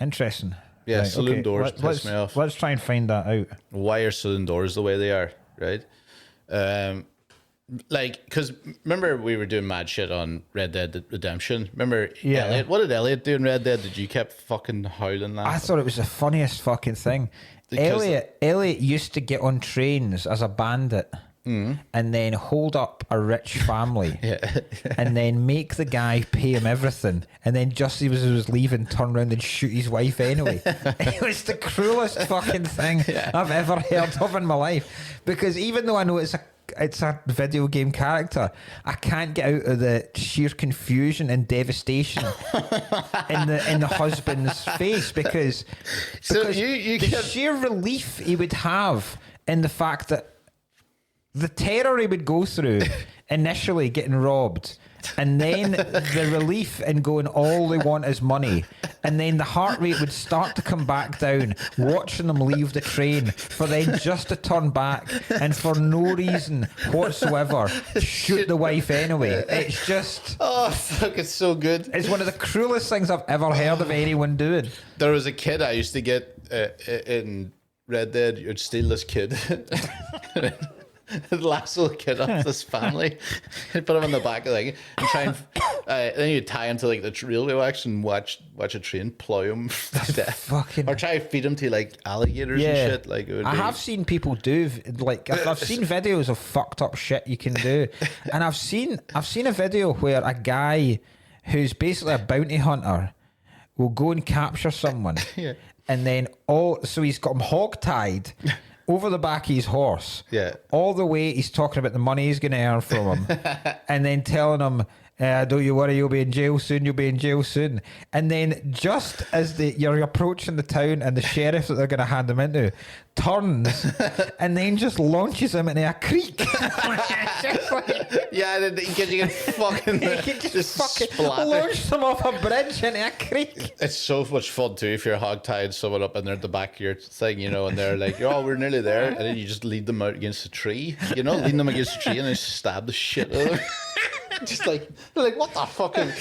Speaker 1: interesting.
Speaker 2: Yeah, right, saloon doors piss me off.
Speaker 1: Let's try and find that out.
Speaker 2: Why are saloon doors the way they are? Right. Like, because remember we were doing mad shit on Red Dead Redemption. Remember, Elliot? What did Elliot do in Red Dead? Did you kept fucking howling that?
Speaker 1: I thought it was the funniest fucking thing. Elliot used to get on trains as a bandit and then hold up a rich family and then make the guy pay him everything, and then just as he was leaving, turn around and shoot his wife anyway. It was the cruelest fucking thing I've ever heard of in my life, because even though I know it's a video game character, I can't get out of the sheer confusion and devastation in the husband's face, because the sheer relief he would have in the fact that the terror he would go through initially getting robbed, and then the relief in going, all they want is money, and then the heart rate would start to come back down watching them leave the train, for then just to turn back and for no reason whatsoever shoot the wife anyway. It's just,
Speaker 2: oh fuck, it's so good.
Speaker 1: It's one of the cruelest things I've ever heard of anyone doing.
Speaker 2: There was a kid I used to get in Red Dead. You'd steal this kid lasso a kid off this family and put him on the back of the thing and try and then you tie him to like the railway wax and watch a train plow him to death, or try to feed him to like alligators and shit. Like I
Speaker 1: have seen people do, like I've seen videos of fucked up shit you can do, and I've seen a video where a guy who's basically a bounty hunter will go and capture someone and then so he's got him hog tied over the back of his horse. All the way he's talking about the money he's going to earn from him, and then telling him, Don't you worry, you'll be in jail soon. You'll be in jail soon. And then just as you're approaching the town and the sheriff that they're going to hand him into turns and then just launches him into a creek.
Speaker 2: Yeah, because you can fucking
Speaker 1: just fucking launch them off a bridge into a creek.
Speaker 2: It's so much fun too if you're hog-tied someone up and they're at the back of your thing, you know, and they're like, "Oh, we're nearly there," and then you just lead them out against a tree, you know, leading them against a tree and then stab the shit out of them. Just like what the fucking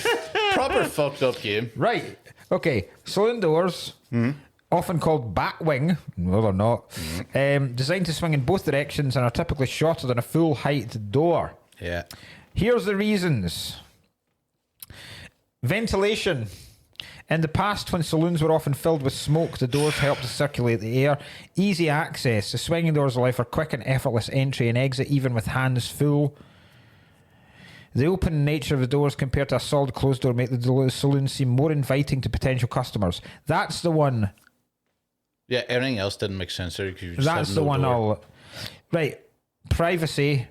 Speaker 2: proper fucked up game.
Speaker 1: Right. Okay. Saloon doors, often called batwing, no, they're not, designed to swing in both directions and are typically shorter than a full height door.
Speaker 2: Yeah.
Speaker 1: Here's the reasons. Ventilation. In the past, when saloons were often filled with smoke, the doors helped to circulate the air. Easy access. The swinging doors allow for quick and effortless entry and exit, even with hands full. The open nature of the doors compared to a solid closed door make the saloon seem more inviting to potential customers. That's the one.
Speaker 2: Yeah, everything else didn't make sense there.
Speaker 1: That's the one. Right. Privacy.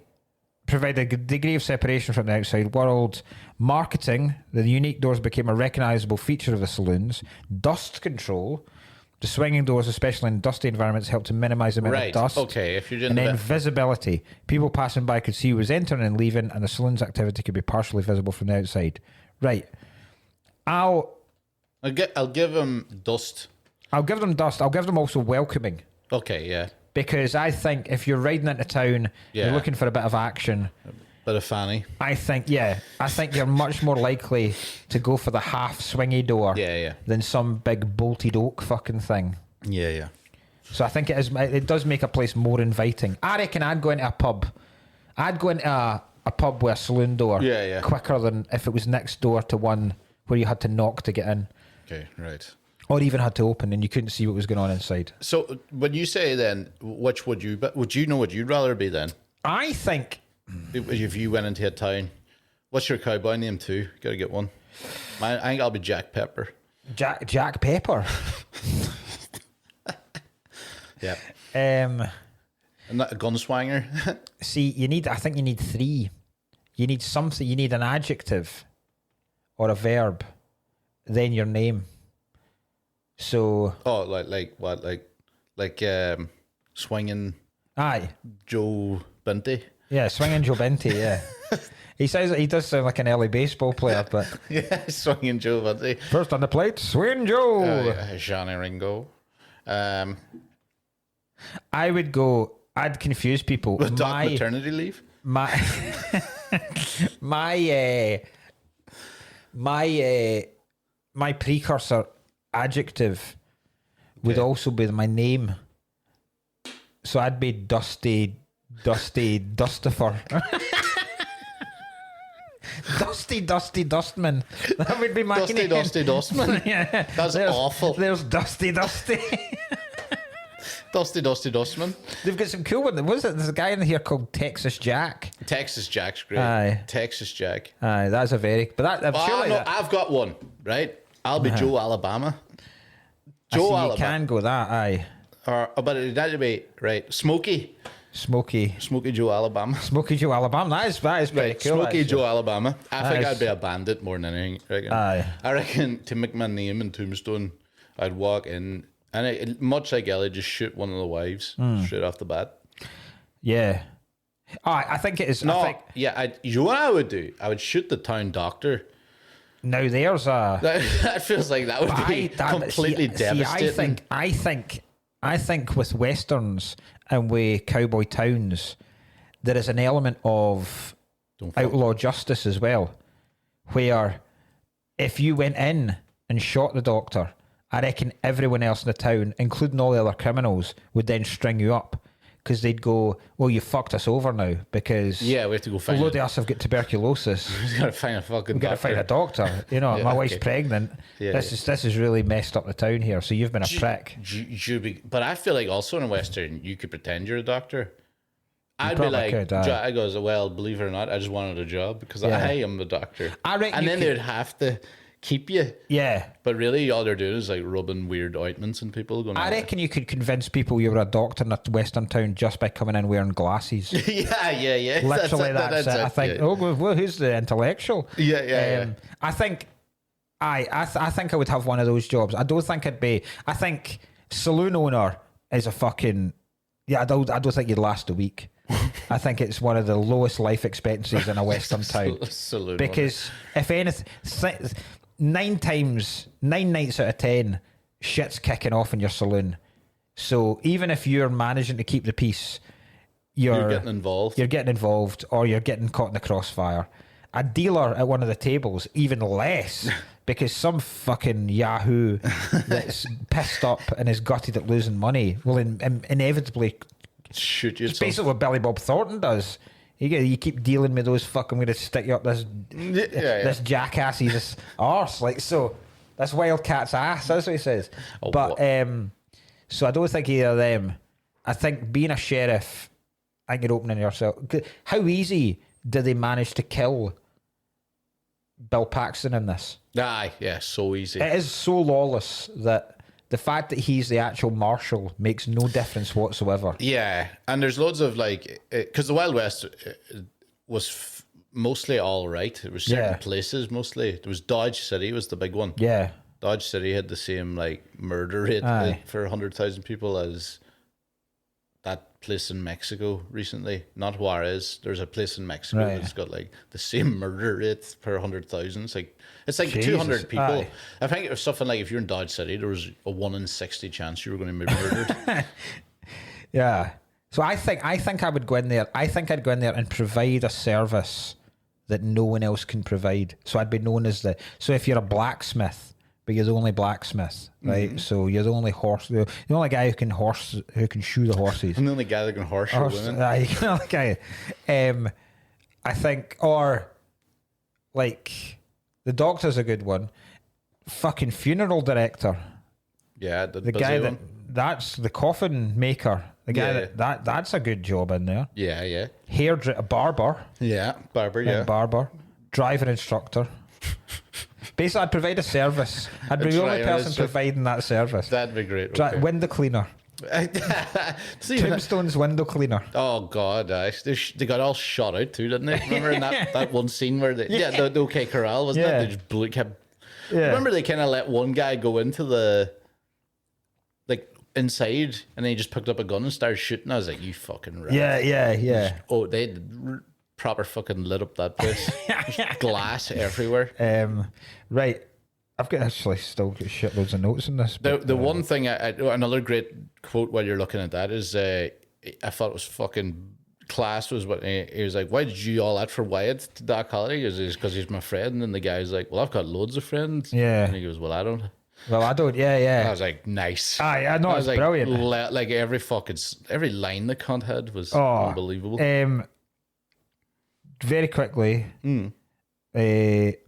Speaker 1: Provide a degree of separation from the outside world. Marketing. The unique doors became a recognisable feature of the saloons. Dust control. The swinging doors, especially in dusty environments, help to minimise the amount of dust.
Speaker 2: Okay, if you're doing
Speaker 1: and then visibility. People passing by could see who was entering and leaving, and the saloon's activity could be partially visible from the outside. Right. I'll
Speaker 2: give them dust.
Speaker 1: I'll give them dust. I'll give them also welcoming.
Speaker 2: Okay, yeah.
Speaker 1: Because I think if you're riding into town, you're looking for a bit of action.
Speaker 2: Bit of fanny.
Speaker 1: I think you're much more likely to go for the half swingy door than some big bolted oak fucking thing.
Speaker 2: Yeah, yeah.
Speaker 1: So I think it does make a place more inviting. I reckon I'd go into a pub. I'd go into a pub with a saloon door quicker than if it was next door to one where you had to knock to get in.
Speaker 2: Okay, right.
Speaker 1: Or even had to open and you couldn't see what was going on inside.
Speaker 2: So when you say then, which would you know what you'd rather be then?
Speaker 1: I think...
Speaker 2: If you went into a town, what's your cowboy name too? Gotta get one. I think I'll be Jack Pepper.
Speaker 1: Jack Pepper.
Speaker 2: Yeah.
Speaker 1: And
Speaker 2: not a gunswanger.
Speaker 1: See, I think you need three. You need something. You need an adjective or a verb, then your name. So.
Speaker 2: Oh, like what? Like swinging.
Speaker 1: Aye.
Speaker 2: Joe Binty.
Speaker 1: Yeah, swinging Joe Binty, yeah. He does sound like an early baseball player, but...
Speaker 2: Yeah, swinging Joe Binty.
Speaker 1: First on the plate, swinging Joe.
Speaker 2: Johnny Ringo.
Speaker 1: I would go... I'd confuse people.
Speaker 2: With maternity leave?
Speaker 1: My precursor adjective would also be my name. So I'd be Dusty Dustifer. Dusty Dustman. That would be my name.
Speaker 2: Dusty Dustman?
Speaker 1: Yeah.
Speaker 2: That's awful.
Speaker 1: There's Dusty.
Speaker 2: Dusty Dustman.
Speaker 1: They've got some cool ones. What is it? There's a guy in here called Texas Jack.
Speaker 2: Texas Jack's great.
Speaker 1: Aye.
Speaker 2: Texas Jack.
Speaker 1: Aye, that's a very... But that,
Speaker 2: I've got one, right? I'll be Joe Alabama.
Speaker 1: Joe Alabama. You can go that, aye.
Speaker 2: But it'd have to be, right, Smokey Joe Alabama.
Speaker 1: Smokey Joe Alabama. That is pretty
Speaker 2: right,
Speaker 1: cool.
Speaker 2: Smokey Joe Alabama. I think
Speaker 1: is...
Speaker 2: I'd be a bandit more than anything.
Speaker 1: Aye.
Speaker 2: I reckon to make my name in Tombstone, I'd walk in and much like Ellie, just shoot one of the wives straight off the bat.
Speaker 1: Yeah. I think it is.
Speaker 2: No,
Speaker 1: you
Speaker 2: know what I would do? I would shoot the town doctor.
Speaker 1: Now there's a...
Speaker 2: That feels like that would be completely devastating.
Speaker 1: I think with westerns and with cowboy towns, there is an element of outlaw justice as well, where if you went in and shot the doctor, I reckon everyone else in the town, including all the other criminals, would then string you up. Because they'd go, well, you fucked us over now because
Speaker 2: we have to go find
Speaker 1: a load of us have got tuberculosis.
Speaker 2: We've got to find a fucking doctor.
Speaker 1: Got to find a doctor. You know, my wife's pregnant. This is really messed up the town here. So you've been a prick.
Speaker 2: But I feel like also in a Western, you could pretend you're a doctor. I'd be like, I goes, well, believe it or not, I just wanted a job because I am the doctor.
Speaker 1: I reckon
Speaker 2: and then they'd have to keep you.
Speaker 1: Yeah.
Speaker 2: But really, all they're doing is like rubbing weird ointments in people. Going,
Speaker 1: I reckon you could convince people you were a doctor in a Western town just by coming in wearing glasses.
Speaker 2: yeah.
Speaker 1: Literally, that's it. I think.
Speaker 2: Yeah.
Speaker 1: Oh, well, who's the intellectual?
Speaker 2: Yeah.
Speaker 1: I think. I think I would have one of those jobs. I don't think I'd be. I think saloon owner is a fucking. Yeah, I don't think you'd last a week. I think it's one of the lowest life expectancies in a Western town.
Speaker 2: Saloon
Speaker 1: because if anything, 9 nights out of 10, shit's kicking off in your saloon. So even if you're managing to keep the peace, you're
Speaker 2: getting involved.
Speaker 1: You're getting involved, or you're getting caught in the crossfire. A dealer at one of the tables, even less, because some fucking yahoo that's pissed up and is gutted at losing money will inevitably
Speaker 2: shoot you.
Speaker 1: it's basically what Billy Bob Thornton does. You keep dealing with those fucking, I'm going to stick you up this jackass's arse. Like, so, this wildcat's ass, that's what he says.
Speaker 2: Oh,
Speaker 1: but, so I don't think either of them. I think being a sheriff, I think you're opening yourself. How easy did they manage to kill Bill Paxton in this?
Speaker 2: Aye, yeah, so easy.
Speaker 1: It is so lawless that the fact that he's the actual marshal makes no difference whatsoever.
Speaker 2: Yeah, and there's loads of like, because the Wild West was mostly all right. It was certain places mostly. There was Dodge City was the big one.
Speaker 1: Yeah.
Speaker 2: Dodge City had the same like murder rate for 100,000 people as that place in Mexico recently. Not Juarez. There's a place in Mexico that's got like the same murder rate per 100,000. It's like Jesus. 200 people.
Speaker 1: Aye.
Speaker 2: I think it was something like if you're in Dodge City, there was a 1 in 60 chance you were going to be murdered.
Speaker 1: Yeah. So I think I would go in there. I think I'd go in there and provide a service that no one else can provide. So I'd be known as so if you're a blacksmith, but you're the only blacksmith, right? Mm-hmm. So you're the only the only guy who can shoe the horses.
Speaker 2: I'm the only guy that can horse your women.
Speaker 1: You're the only guy. I think, or like the doctor's a good one. Fucking funeral director.
Speaker 2: Yeah,
Speaker 1: the guy that's the coffin maker. The guy that's a good job in there.
Speaker 2: Yeah.
Speaker 1: Barber.
Speaker 2: Yeah, barber. Yeah,
Speaker 1: barber. Driver instructor. Basically, I'd provide a service. I'd be the only person providing that service.
Speaker 2: That'd be great. Okay.
Speaker 1: Window cleaner. Tombstone's window cleaner.
Speaker 2: Oh God, they got all shot out too, didn't they? Remember in that one scene where the OK Corral, wasn't it? They just kept. Remember they kind of let one guy go into the inside, and then he just picked up a gun and started shooting. I was like, you fucking rat.
Speaker 1: Yeah.
Speaker 2: They proper fucking lit up that place. Glass everywhere.
Speaker 1: Right. I've got actually still got shitloads of notes in this.
Speaker 2: The one thing, another great quote while you're looking at that is, I thought it was fucking class was what he was like, why did you all that for Wyatt to Doc Holliday? He goes, because he's my friend. And then the guy's like, well, I've got loads of friends.
Speaker 1: Yeah.
Speaker 2: And he goes, well, I don't.
Speaker 1: Yeah.
Speaker 2: I was like, nice.
Speaker 1: I know, it's like, brilliant.
Speaker 2: Like every line the cunt had was unbelievable.
Speaker 1: Very quickly,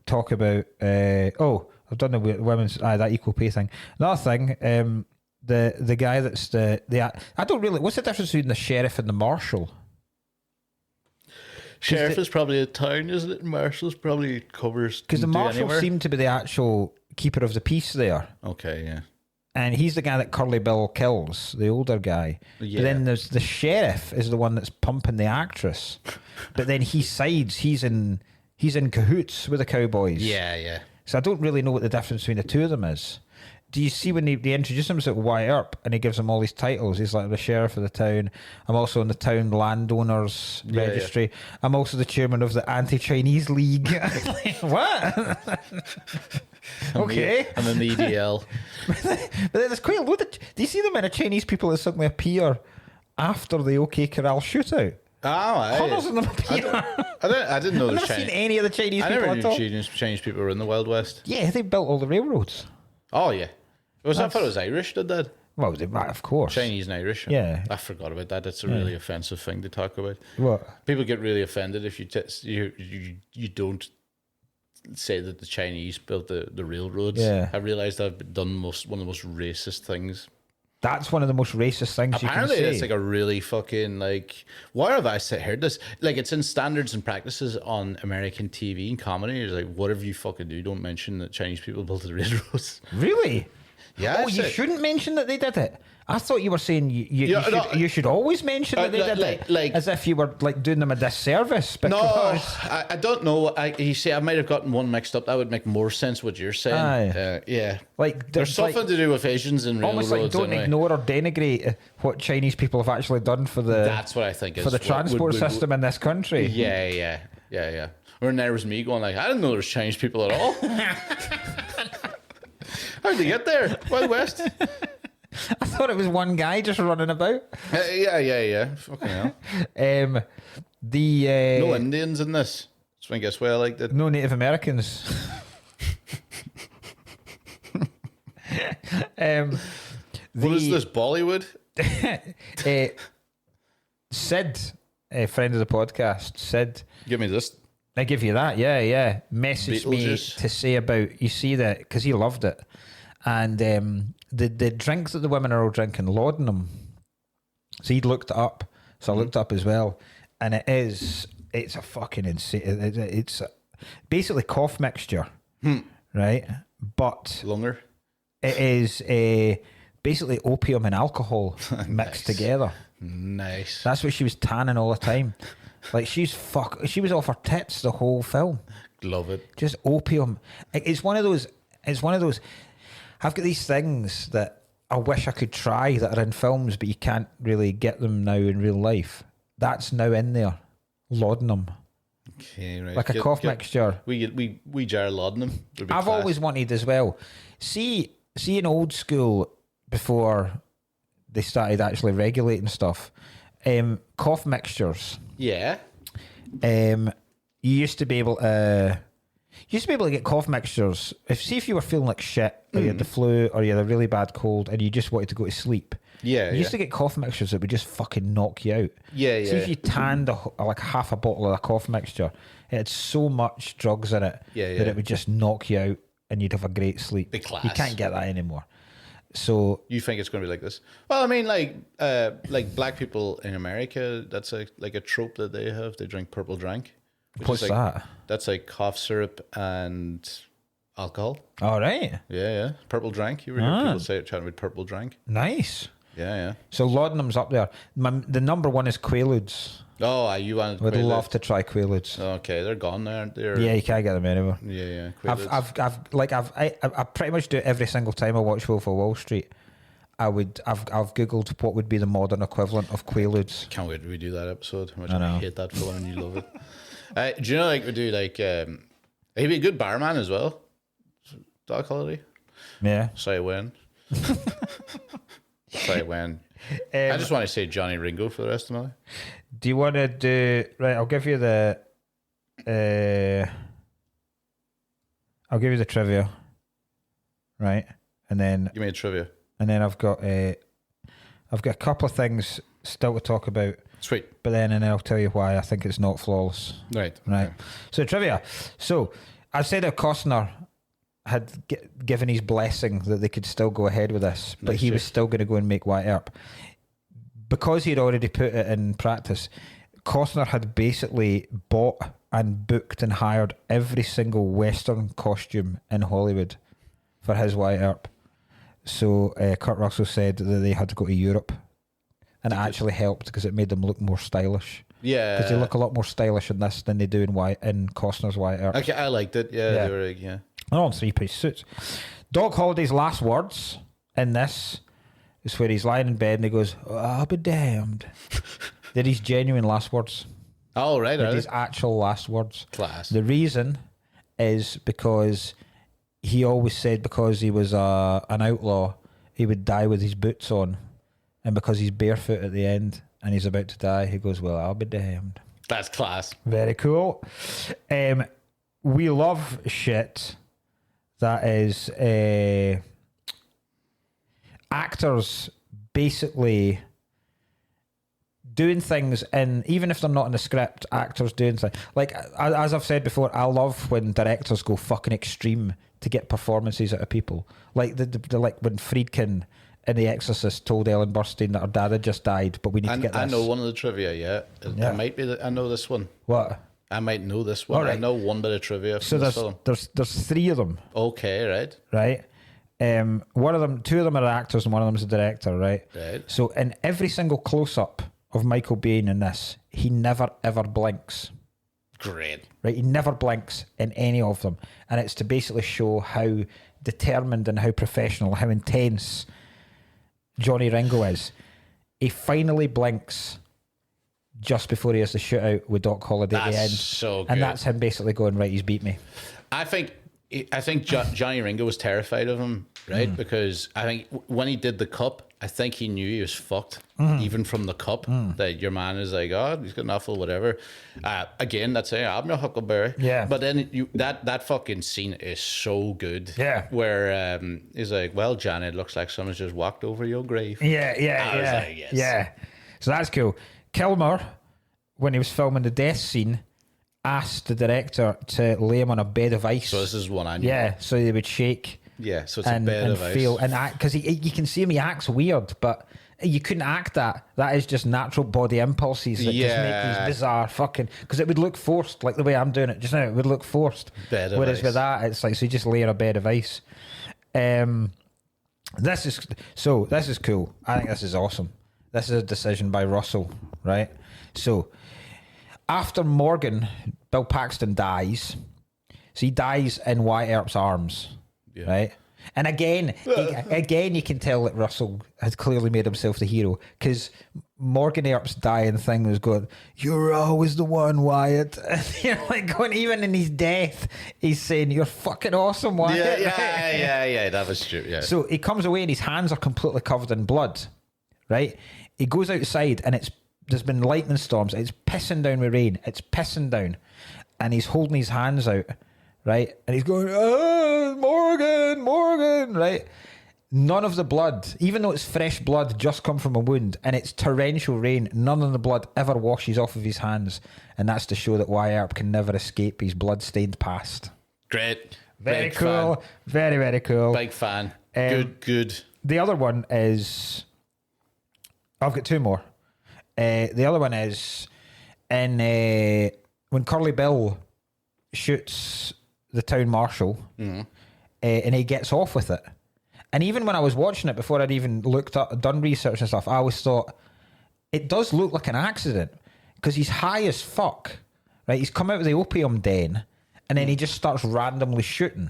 Speaker 1: talk about I've done the women's that equal pay thing. Another thing, the guy that's I don't really. What's the difference between the sheriff and the marshal?
Speaker 2: Sheriff is probably a town, isn't it? Marshal's probably covers
Speaker 1: because the marshal seemed to be the actual keeper of the peace there.
Speaker 2: Okay, yeah.
Speaker 1: And he's the guy that Curly Bill kills, the older guy. Yeah. But then there's the sheriff is the one that's pumping the actress. But then he sides. He's in cahoots with the cowboys.
Speaker 2: Yeah.
Speaker 1: So I don't really know what the difference between the two of them is. Do you see when they introduce him as Wyatt Earp and he gives him all these titles? He's like the sheriff of the town. I'm also in the town landowners registry. Yeah. I'm also the chairman of the anti-Chinese league. What? Okay.
Speaker 2: And then the EDL.
Speaker 1: But then there's quite a load of. Do you see the amount of Chinese people that suddenly appear after the OK Corral shootout? Hundreds of them appear.
Speaker 2: I didn't know.
Speaker 1: I've never seen any of the Chinese people at all.
Speaker 2: I never knew Chinese people were in the Wild West.
Speaker 1: Yeah, they built all the railroads.
Speaker 2: Oh yeah. I thought it was Irish did that.
Speaker 1: Well, of course.
Speaker 2: Chinese and Irish.
Speaker 1: Yeah.
Speaker 2: I forgot about that. That's a really offensive thing to talk about.
Speaker 1: What?
Speaker 2: People get really offended if you don't say that the Chinese built the railroads.
Speaker 1: Yeah.
Speaker 2: I realised I've done one of the most racist things
Speaker 1: That's one of the most racist things
Speaker 2: Apparently,
Speaker 1: you can say.
Speaker 2: it's like a really fucking like. Where have I heard this? Like, it's in standards and practices on American TV and comedy. It's like, whatever you fucking do, don't mention that Chinese people built the railroads.
Speaker 1: Really?
Speaker 2: Yeah.
Speaker 1: Oh, you shouldn't mention that they did it. I thought you were saying you should always mention that they did it, as if you were like doing them a disservice.
Speaker 2: No, I don't know. You see, I might have gotten one mixed up. That would make more sense what you're saying. Yeah,
Speaker 1: like
Speaker 2: there's something to do with Asians and
Speaker 1: almost
Speaker 2: railroads.
Speaker 1: Like don't ignore or denigrate what Chinese people have actually done for the.
Speaker 2: That's what I think
Speaker 1: for the transport system in this country.
Speaker 2: Yeah. Or there was me going like, I didn't know there was Chinese people at all. How'd they get there? Wild West.
Speaker 1: I thought it was one guy just running about.
Speaker 2: Yeah. Fucking hell.
Speaker 1: No
Speaker 2: Indians in this. So I guess well, like that.
Speaker 1: No Native Americans.
Speaker 2: What is this, Bollywood?
Speaker 1: Sid, a friend of the podcast, Sid.
Speaker 2: Give me this.
Speaker 1: I give you that, yeah. Messaged me to say about, you see that, because he loved it. And the drinks that the women are all drinking, laudanum. So he'd looked it up. So I looked up as well. And it's a fucking insane, it's basically cough mixture, right? But
Speaker 2: longer.
Speaker 1: It is basically opium and alcohol mixed together.
Speaker 2: Nice.
Speaker 1: That's what she was tanning all the time. Like she was off her tits the whole film.
Speaker 2: Love it.
Speaker 1: Just opium. It's one of those. I've got these things that I wish I could try that are in films, but you can't really get them now in real life. That's now in there. Laudanum.
Speaker 2: Okay, right.
Speaker 1: Like a cough mixture.
Speaker 2: We jar laudanum.
Speaker 1: I've always wanted as well. See in old school, before they started actually regulating stuff, cough mixtures.
Speaker 2: Yeah.
Speaker 1: You used to be able to get cough mixtures. If you were feeling like shit, or you had the flu, or you had a really bad cold, and you just wanted to go to sleep.
Speaker 2: Yeah.
Speaker 1: You used to get cough mixtures that would just fucking knock you out.
Speaker 2: Yeah.
Speaker 1: See if you tanned like half a bottle of a cough mixture, it had so much drugs in it that it would just knock you out, and you'd have a great sleep.
Speaker 2: Big class.
Speaker 1: You can't get that anymore. So
Speaker 2: you think it's going to be like this? Well, I mean, like black people in America, that's like a trope that they have. They drink purple drink.
Speaker 1: What's that?
Speaker 2: That's like cough syrup and alcohol.
Speaker 1: All right.
Speaker 2: Yeah. Purple drink. You hear people say it, chatting about purple drink.
Speaker 1: Nice.
Speaker 2: Yeah.
Speaker 1: So laudanum's up there. The number one is Quaaludes.
Speaker 2: Oh, you wanted?
Speaker 1: Would love to try Quaaludes.
Speaker 2: Okay, they're gone now, aren't they?
Speaker 1: Yeah, you can't get them anymore.
Speaker 2: Yeah.
Speaker 1: I pretty much do it every single time I watch Wolf of Wall Street. I've googled what would be the modern equivalent of Quaaludes.
Speaker 2: Can't wait to redo that episode.
Speaker 1: I
Speaker 2: hate that film and you love it. Do you know like we do like he'd be a good barman as well. Dog holiday.
Speaker 1: Yeah.
Speaker 2: Sorry when. I just want to say Johnny Ringo for the rest of my life.
Speaker 1: Do you want to do right? I'll give you the trivia, right? And then
Speaker 2: give me a trivia.
Speaker 1: And then I've got a couple of things still to talk about.
Speaker 2: Sweet.
Speaker 1: But then I'll tell you why I think it's not flawless.
Speaker 2: Right.
Speaker 1: Okay. So trivia. So I said that Costner had given his blessing that they could still go ahead with this, but he was still going to go and make White Earp. Because he'd already put it in practice, Costner had basically bought and booked and hired every single Western costume in Hollywood for his White Earp. So Kurt Russell said that they had to go to Europe, and it actually helped because it made them look more stylish.
Speaker 2: Yeah,
Speaker 1: because they look a lot more stylish in this than they do in Costner's White Earp.
Speaker 2: Okay, I liked it. Yeah. They were yeah.
Speaker 1: They're all in three-piece suits. Doc Holliday's last words in this is where he's lying in bed and he goes, "Oh, I'll be damned." They're his genuine last words.
Speaker 2: Oh, right.
Speaker 1: They're his actual last words.
Speaker 2: Class.
Speaker 1: The reason is because he always said because he was an outlaw, he would die with his boots on. And because he's barefoot at the end and he's about to die, he goes, "Well, I'll be damned."
Speaker 2: That's class.
Speaker 1: Very cool. We love shit that is actors basically doing things in, even if they're not in the script, actors doing things. Like, as I've said before, I love when directors go fucking extreme to get performances out of people. Like the like when Friedkin in The Exorcist told Ellen Burstyn that her dad had just died, but we need to get this.
Speaker 2: I know one of the trivia, yeah. It might be I know this one.
Speaker 1: What?
Speaker 2: I might know this one. Right. I know one bit of trivia from this film.
Speaker 1: There's three of them.
Speaker 2: Okay, right.
Speaker 1: Right? One of them, two of them are actors and one of them is a director, right?
Speaker 2: Right.
Speaker 1: So in every single close-up of Michael Biehn in this, he never ever blinks.
Speaker 2: Great.
Speaker 1: Right? He never blinks in any of them. And it's to basically show how determined and how professional, how intense Johnny Ringo is. He finally blinks just before he has the shootout with Doc Holliday at the end.
Speaker 2: So good.
Speaker 1: And that's him basically going, right, he's beat me.
Speaker 2: I think Johnny Ringo was terrified of him, right? Because I think when he did the cup, I think he knew he was fucked, even from the cup. That your man is like, oh, he's got an awful whatever. Again, that's saying, I'm no Huckleberry.
Speaker 1: Yeah.
Speaker 2: But then that fucking scene is so good.
Speaker 1: Yeah.
Speaker 2: Where he's like, well, Johnny, it looks like someone's just walked over your grave.
Speaker 1: Yeah.
Speaker 2: I was like, yes.
Speaker 1: Yeah. So that's cool. Kilmer, when he was filming the death scene, asked the director to lay him on a bed of ice.
Speaker 2: So this is one I knew.
Speaker 1: Yeah, so they would shake.
Speaker 2: Yeah, so it's a bed of ice.
Speaker 1: And act, because you can see him, he acts weird, but you couldn't act that. That is just natural body impulses that just make these bizarre fucking... Because it would look forced, like the way I'm doing it just now. It would look forced.
Speaker 2: Bed of
Speaker 1: Whereas
Speaker 2: ice.
Speaker 1: with that, it's like, so you just lay on a bed of ice. This is cool. I think this is awesome. This is a decision by Russell, right? So, after Morgan, Bill Paxton dies. So he dies in Wyatt Earp's arms, right? And again, you can tell that Russell has clearly made himself the hero, because Morgan Earp's dying thing was going, "You're always the one, Wyatt." And you're like going, even in his death, he's saying, "You're fucking awesome, Wyatt."
Speaker 2: Yeah. That was true. Yeah.
Speaker 1: So he comes away and his hands are completely covered in blood, right? He goes outside and there's been lightning storms. It's pissing down with rain. It's pissing down, and he's holding his hands out, right? And he's going, "Oh, Morgan," right? None of the blood, even though it's fresh blood, just come from a wound, and it's torrential rain. None of the blood ever washes off of his hands, and that's to show that Wyatt Earp can never escape his blood-stained past.
Speaker 2: Great.
Speaker 1: Very
Speaker 2: Big
Speaker 1: cool.
Speaker 2: Fan.
Speaker 1: Very, very cool.
Speaker 2: Big fan. Good.
Speaker 1: The other one is... I've got two more. The other one is when Curly Bill shoots the town marshal, and he gets off with it. And even when I was watching it, before I'd even done research and stuff, I always thought, it does look like an accident, because he's high as fuck, right? He's come out of the opium den, and then he just starts randomly shooting,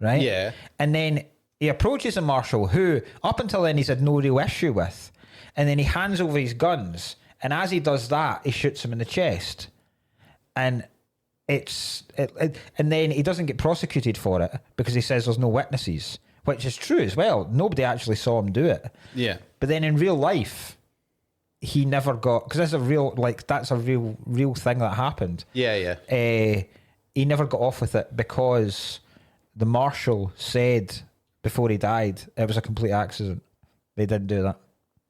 Speaker 1: right?
Speaker 2: Yeah.
Speaker 1: And then he approaches a marshal who, up until then, he's had no real issue with. And then he hands over his guns, and as he does that, he shoots him in the chest. And and then he doesn't get prosecuted for it because he says there's no witnesses, which is true as well. Nobody actually saw him do it.
Speaker 2: Yeah.
Speaker 1: But then in real life, he never got, because that's a real thing that happened.
Speaker 2: Yeah.
Speaker 1: He never got off with it because the marshal said before he died it was a complete accident. They didn't do that.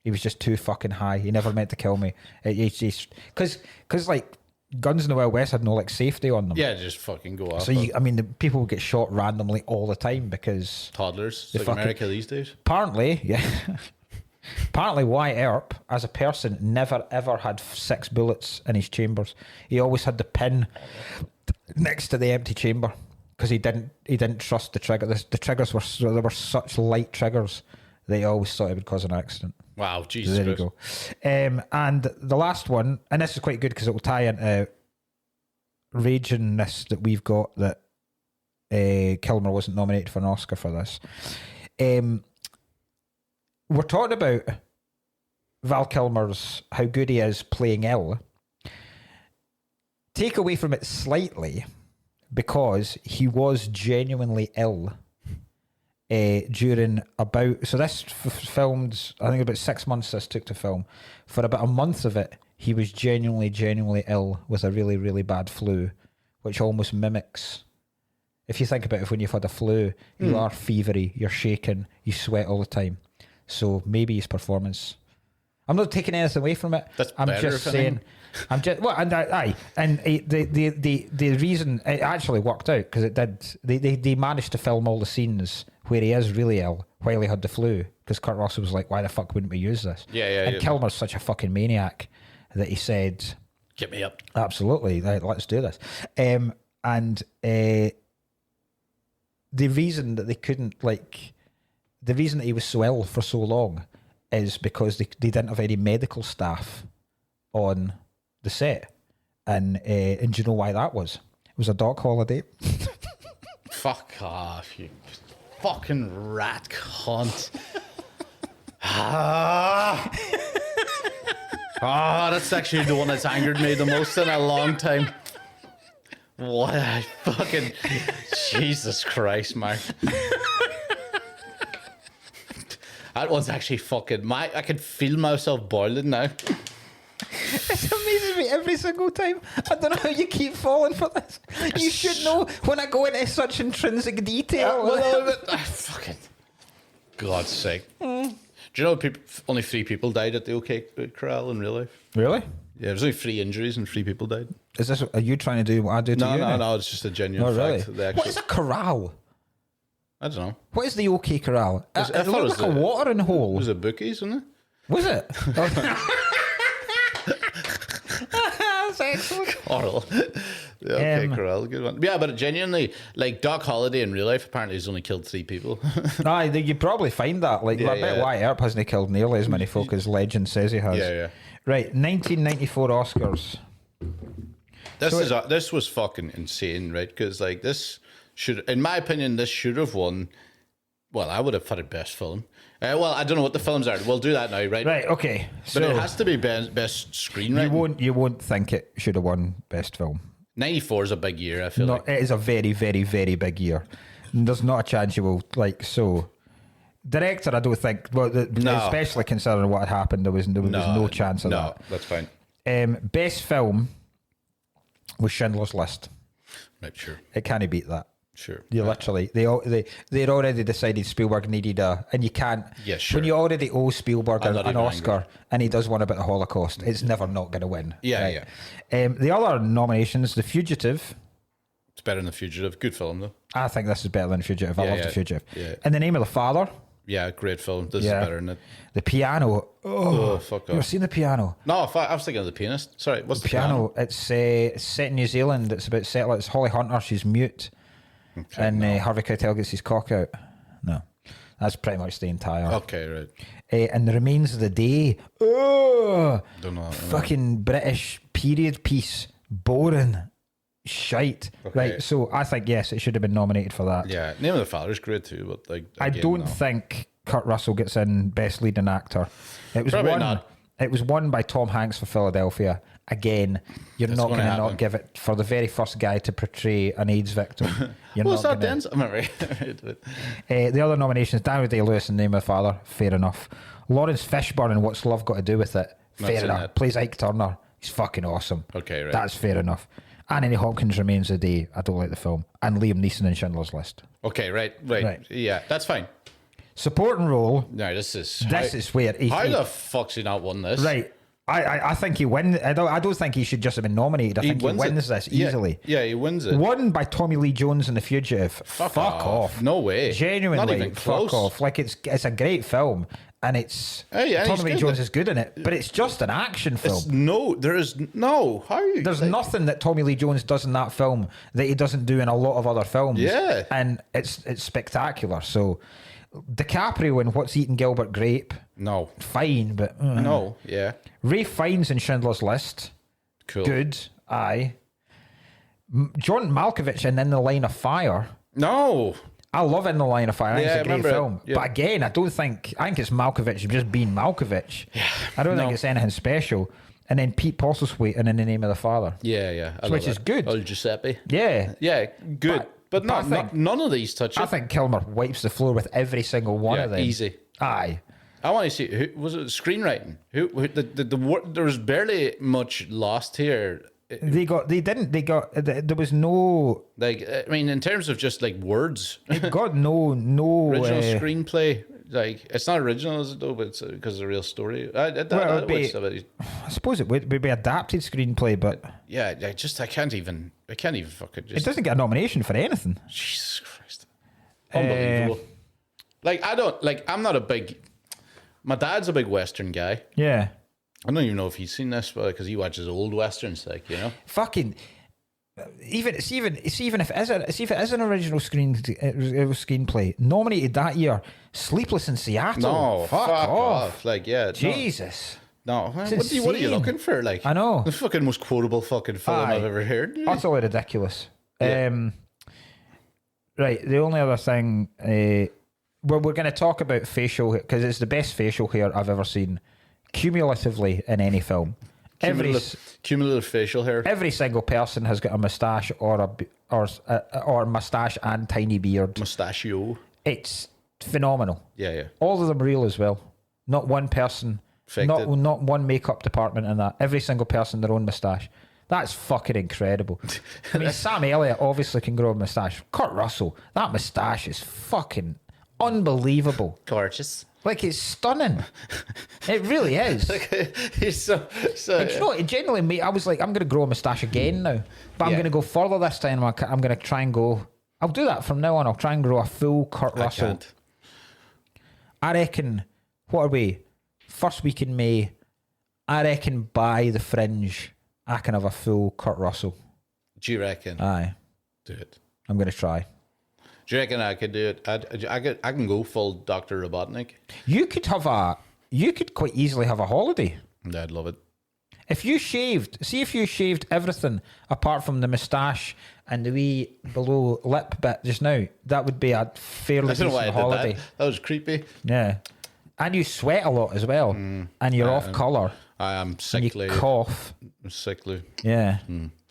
Speaker 1: He was just too fucking high. He never meant to kill me. Because like guns in the Wild West had no like safety on them.
Speaker 2: Yeah, just fucking go off.
Speaker 1: So the people get shot randomly all the time because
Speaker 2: toddlers. It's like America these days.
Speaker 1: Apparently, yeah. Apparently, Wyatt Earp, as a person, never ever had 6 bullets in his chambers. He always had the pin next to the empty chamber because he didn't trust the trigger. The triggers were such light triggers. They always thought it would cause an accident.
Speaker 2: Wow, Jesus.
Speaker 1: There you go. And the last one, and this is quite good because it will tie into ragingness that we've got that Kilmer wasn't nominated for an Oscar for this. We're talking about Val Kilmer's, how good he is playing ill. Take away from it slightly because he was genuinely ill during about, so this filmed, I think about 6 months this took to film. For about a month of it, he was genuinely ill with a really, really bad flu, which almost mimics, if you think about it, when you've had a flu, you are fevery, you're shaking, you sweat all the time. So maybe his performance, I'm not taking anything away from it. I'm just saying, the reason it actually worked out because it did. They managed to film all the scenes where he is really ill while he had the flu, because Kurt Russell was like, why the fuck wouldn't we use this? And Kilmer's such a fucking maniac that he said,
Speaker 2: get me up.
Speaker 1: Absolutely, let's do this. And the reason that they couldn't, like, the reason that he was so ill for so long is because they didn't have any medical staff on the set. And do you know why that was? It was a doc holiday.
Speaker 2: Fuck off, you fucking rat cunt. That's actually the one that's angered me the most in a long time. What a fucking Jesus Christ, Mark. That one's actually fucking I can feel myself boiling now.
Speaker 1: It amazes me every single time. I don't know how you keep falling for this. You should know when I go into such intrinsic detail.
Speaker 2: Fucking God's sake. Do you know only 3 people died at the OK Corral in real life?
Speaker 1: Really?
Speaker 2: Yeah, there's only 3 injuries and 3 people died.
Speaker 1: Is this? Are you trying to do what I do to you?
Speaker 2: No, it's just a genuine fact.
Speaker 1: Really? What is a corral?
Speaker 2: I don't know.
Speaker 1: What is the OK Corral?
Speaker 2: I
Speaker 1: it looked like a watering hole.
Speaker 2: It was a bookies, wasn't it?
Speaker 1: Was it? That's excellent.
Speaker 2: Coral. The OK Corral, good one. Yeah, but genuinely, like Doc Holliday in real life apparently has only killed 3 people.
Speaker 1: Nah, you probably find that. Like, I bet Wyatt Earp hasn't killed nearly as many folk as legend says he has.
Speaker 2: Yeah.
Speaker 1: Right, 1994 Oscars.
Speaker 2: This was fucking insane, right? Because like this should, in my opinion, this should have won. Well, I would have put it best film. Well, I don't know what the films are. We'll do that now, right?
Speaker 1: Right, okay.
Speaker 2: But it has to be best screenwriting.
Speaker 1: You won't think it should have won best film.
Speaker 2: 94 is a big year, I feel like.
Speaker 1: It is a very, very, very big year. There's not a chance you will, like, so. Director, I don't think, especially considering what had happened, there was no chance of that.
Speaker 2: No, that's fine.
Speaker 1: Best film was Schindler's List.
Speaker 2: Right, sure.
Speaker 1: It can't beat that.
Speaker 2: Sure.
Speaker 1: You literally, they'd already decided Spielberg needed and you can't.
Speaker 2: Yeah, sure.
Speaker 1: When you already owe Spielberg an Oscar and he does one about the Holocaust, it's never not going to win.
Speaker 2: Yeah,
Speaker 1: right?
Speaker 2: yeah.
Speaker 1: The other nominations, The Fugitive.
Speaker 2: It's better than The Fugitive. Good film, though.
Speaker 1: I think this is better than The Fugitive. I love The Fugitive.
Speaker 2: Yeah.
Speaker 1: In the Name of the Father.
Speaker 2: Yeah, great film. This is better than it.
Speaker 1: The Piano.
Speaker 2: Oh, fuck off.
Speaker 1: You ever seen The Piano?
Speaker 2: No, I was thinking of The Pianist. Sorry, what's The Piano?
Speaker 1: It's set in New Zealand. It's about settlers. It's Holly Hunter. She's mute. Okay, and Harvey Keitel gets his cock out. No. That's pretty much the entire.
Speaker 2: Okay, right.
Speaker 1: And The Remains of the Day. Oh,
Speaker 2: don't know.
Speaker 1: Fucking British period piece. Boring. Shite. Okay. Right, so I think, yes, it should have been nominated for that.
Speaker 2: Yeah, Name of the Father is great too, but like
Speaker 1: I don't think Kurt Russell gets in Best Leading Actor. It was
Speaker 2: probably not.
Speaker 1: It was won by Tom Hanks for Philadelphia. Again, you're not going to not give it for the very first guy to portray an AIDS victim. You're
Speaker 2: was
Speaker 1: not
Speaker 2: that
Speaker 1: gonna...
Speaker 2: then?
Speaker 1: The other nominations: Daniel Day-Lewis in Name of the Father. Fair enough. Lawrence Fishburne in What's Love Got to Do with It. Fair enough. Plays Ike Turner. He's fucking awesome.
Speaker 2: Okay, right.
Speaker 1: That's fair enough. Anthony Hopkins Remains of the Day. I don't like the film. And Liam Neeson in Schindler's List.
Speaker 2: Okay, right. Yeah, that's fine.
Speaker 1: Supporting role.
Speaker 2: No, this is
Speaker 1: where
Speaker 2: how the fuck's he not won this?
Speaker 1: Right. I think he wins. I don't think he should just have been nominated. I think he wins this easily.
Speaker 2: Yeah, he wins it.
Speaker 1: Won by Tommy Lee Jones in The Fugitive. Fuck off.
Speaker 2: No way.
Speaker 1: Genuinely,
Speaker 2: not even close.
Speaker 1: Fuck off. Like it's a great film, and it's Tommy Lee Jones is good in it, but it's just an action film.
Speaker 2: There's
Speaker 1: nothing that Tommy Lee Jones does in that film that he doesn't do in a lot of other films.
Speaker 2: Yeah,
Speaker 1: and it's spectacular. So. DiCaprio in What's Eating Gilbert Grape.
Speaker 2: No.
Speaker 1: Fine, but...
Speaker 2: No, yeah.
Speaker 1: Ralph Fiennes in Schindler's List.
Speaker 2: Cool.
Speaker 1: Good, aye. John Malkovich in the Line of Fire.
Speaker 2: No.
Speaker 1: I love In the Line of Fire. I think it's a great film.
Speaker 2: Yeah.
Speaker 1: But again, I think it's Malkovich just being Malkovich.
Speaker 2: Yeah.
Speaker 1: I don't think it's anything special. And then Pete Postlethwaite in The Name of the Father.
Speaker 2: Yeah.
Speaker 1: Which is good.
Speaker 2: Oh, Giuseppe.
Speaker 1: Yeah.
Speaker 2: Yeah, good. But none of these touch it.
Speaker 1: I think Kilmer wipes the floor with every single one of them.
Speaker 2: Easy.
Speaker 1: Aye.
Speaker 2: I want to see who was it. Screenwriting. There was barely much lost here.
Speaker 1: There was no.
Speaker 2: Like, I mean, in terms of just like words.
Speaker 1: It got no
Speaker 2: original screenplay. Like, it's not original, is it though? But it's because of a real story. I
Speaker 1: suppose it would be adapted screenplay, but
Speaker 2: yeah, I can't even fucking.
Speaker 1: It doesn't get a nomination for anything.
Speaker 2: Jesus Christ, unbelievable. Like, I'm not a big. My dad's a big Western guy.
Speaker 1: Yeah.
Speaker 2: I don't even know if he's seen this, because he watches old Westerns, like, you know?
Speaker 1: Fucking. Even if it is an original screenplay nominated that year, Sleepless in Seattle.
Speaker 2: No, fuck off. Like, yeah.
Speaker 1: Jesus.
Speaker 2: No, what are you looking for? Like,
Speaker 1: I know.
Speaker 2: The fucking most quotable fucking film I've ever heard.
Speaker 1: Utterly ridiculous.
Speaker 2: Yeah.
Speaker 1: Right, the only other thing, we're going to talk about facial, because it's the best facial hair I've ever seen, cumulatively in any film.
Speaker 2: Cumulative facial hair.
Speaker 1: Every single person has got a moustache or moustache and tiny beard.
Speaker 2: Mustachio.
Speaker 1: It's phenomenal.
Speaker 2: Yeah.
Speaker 1: All of them real as well. Not one person, not one makeup department in that. Every single person their own moustache. That's fucking incredible. I mean, Sam Elliott obviously can grow a moustache. Kurt Russell, that moustache is fucking unbelievable.
Speaker 2: Gorgeous.
Speaker 1: Like, it's stunning. It really is.
Speaker 2: He's so
Speaker 1: And you know, it genuinely made, I was like, I'm going to grow a moustache again now. But I'm going to go further this time. I'm going to try and go. I'll do that from now on. I'll try and grow a full Kurt Russell.
Speaker 2: Can't.
Speaker 1: I reckon, what are we? First week in May. I reckon by the Fringe, I can have a full Kurt Russell.
Speaker 2: Do you reckon?
Speaker 1: Aye.
Speaker 2: Do it.
Speaker 1: I'm going to try.
Speaker 2: Do you reckon I could do it? I can go full Dr. Robotnik.
Speaker 1: You could quite easily have a holiday.
Speaker 2: I'd love it.
Speaker 1: If you shaved everything apart from the moustache and the wee below lip bit just now, that would be a fairly decent holiday.
Speaker 2: That was creepy.
Speaker 1: Yeah. And you sweat a lot as well. And you're off colour.
Speaker 2: I am sickly.
Speaker 1: And you cough.
Speaker 2: I'm sickly.
Speaker 1: Yeah.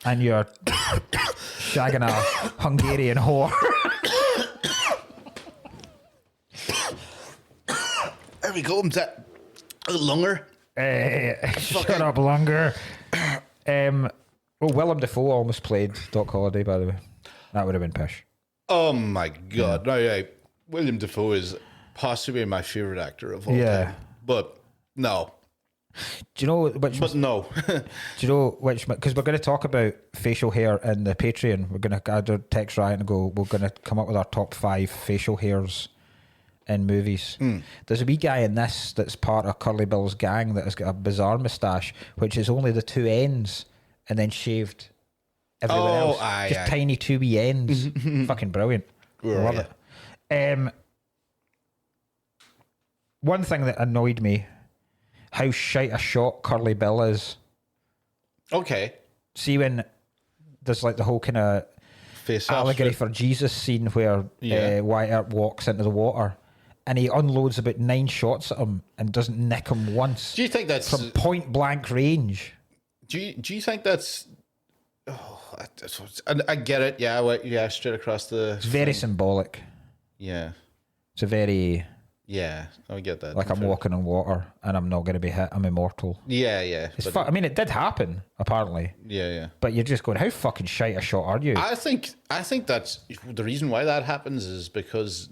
Speaker 1: And you're shagging a Hungarian whore.
Speaker 2: There we go. A lunger.
Speaker 1: Shut up, Lunger. Willem Dafoe almost played Doc Holliday, by the way. That would have been pish.
Speaker 2: Oh my God. No, yeah. William Dafoe is possibly my favourite actor of all time. But no.
Speaker 1: Do you know which?
Speaker 2: But no.
Speaker 1: Do you know which? Because we're going to talk about facial hair in the Patreon. We're going to add a text Ryan and go. We're going to come up with our top 5 facial hairs in movies. There's a wee guy in this that's part of Curly Bill's gang that has got a bizarre moustache, which is only the 2 ends and then shaved everywhere else. Just tiny 2 wee ends. Fucking brilliant. Love it. One thing that annoyed me, how shite a shot Curly Bill is.
Speaker 2: Okay.
Speaker 1: See when there's like the whole kind of allegory for Jesus scene where Wyatt Earp walks into the water and he unloads about 9 shots at him and doesn't nick him once.
Speaker 2: Do you think that's
Speaker 1: from point blank range?
Speaker 2: Do you think that's? Oh, I get it. Yeah, straight across the.
Speaker 1: It's very symbolic.
Speaker 2: Yeah.
Speaker 1: It's a very.
Speaker 2: Yeah, I get that.
Speaker 1: Like I'm walking on water and I'm not going to be hit. I'm immortal.
Speaker 2: Yeah.
Speaker 1: I mean, it did happen apparently.
Speaker 2: Yeah.
Speaker 1: But you're just going, how fucking shite a shot are you?
Speaker 2: I think that's the reason why that happens is because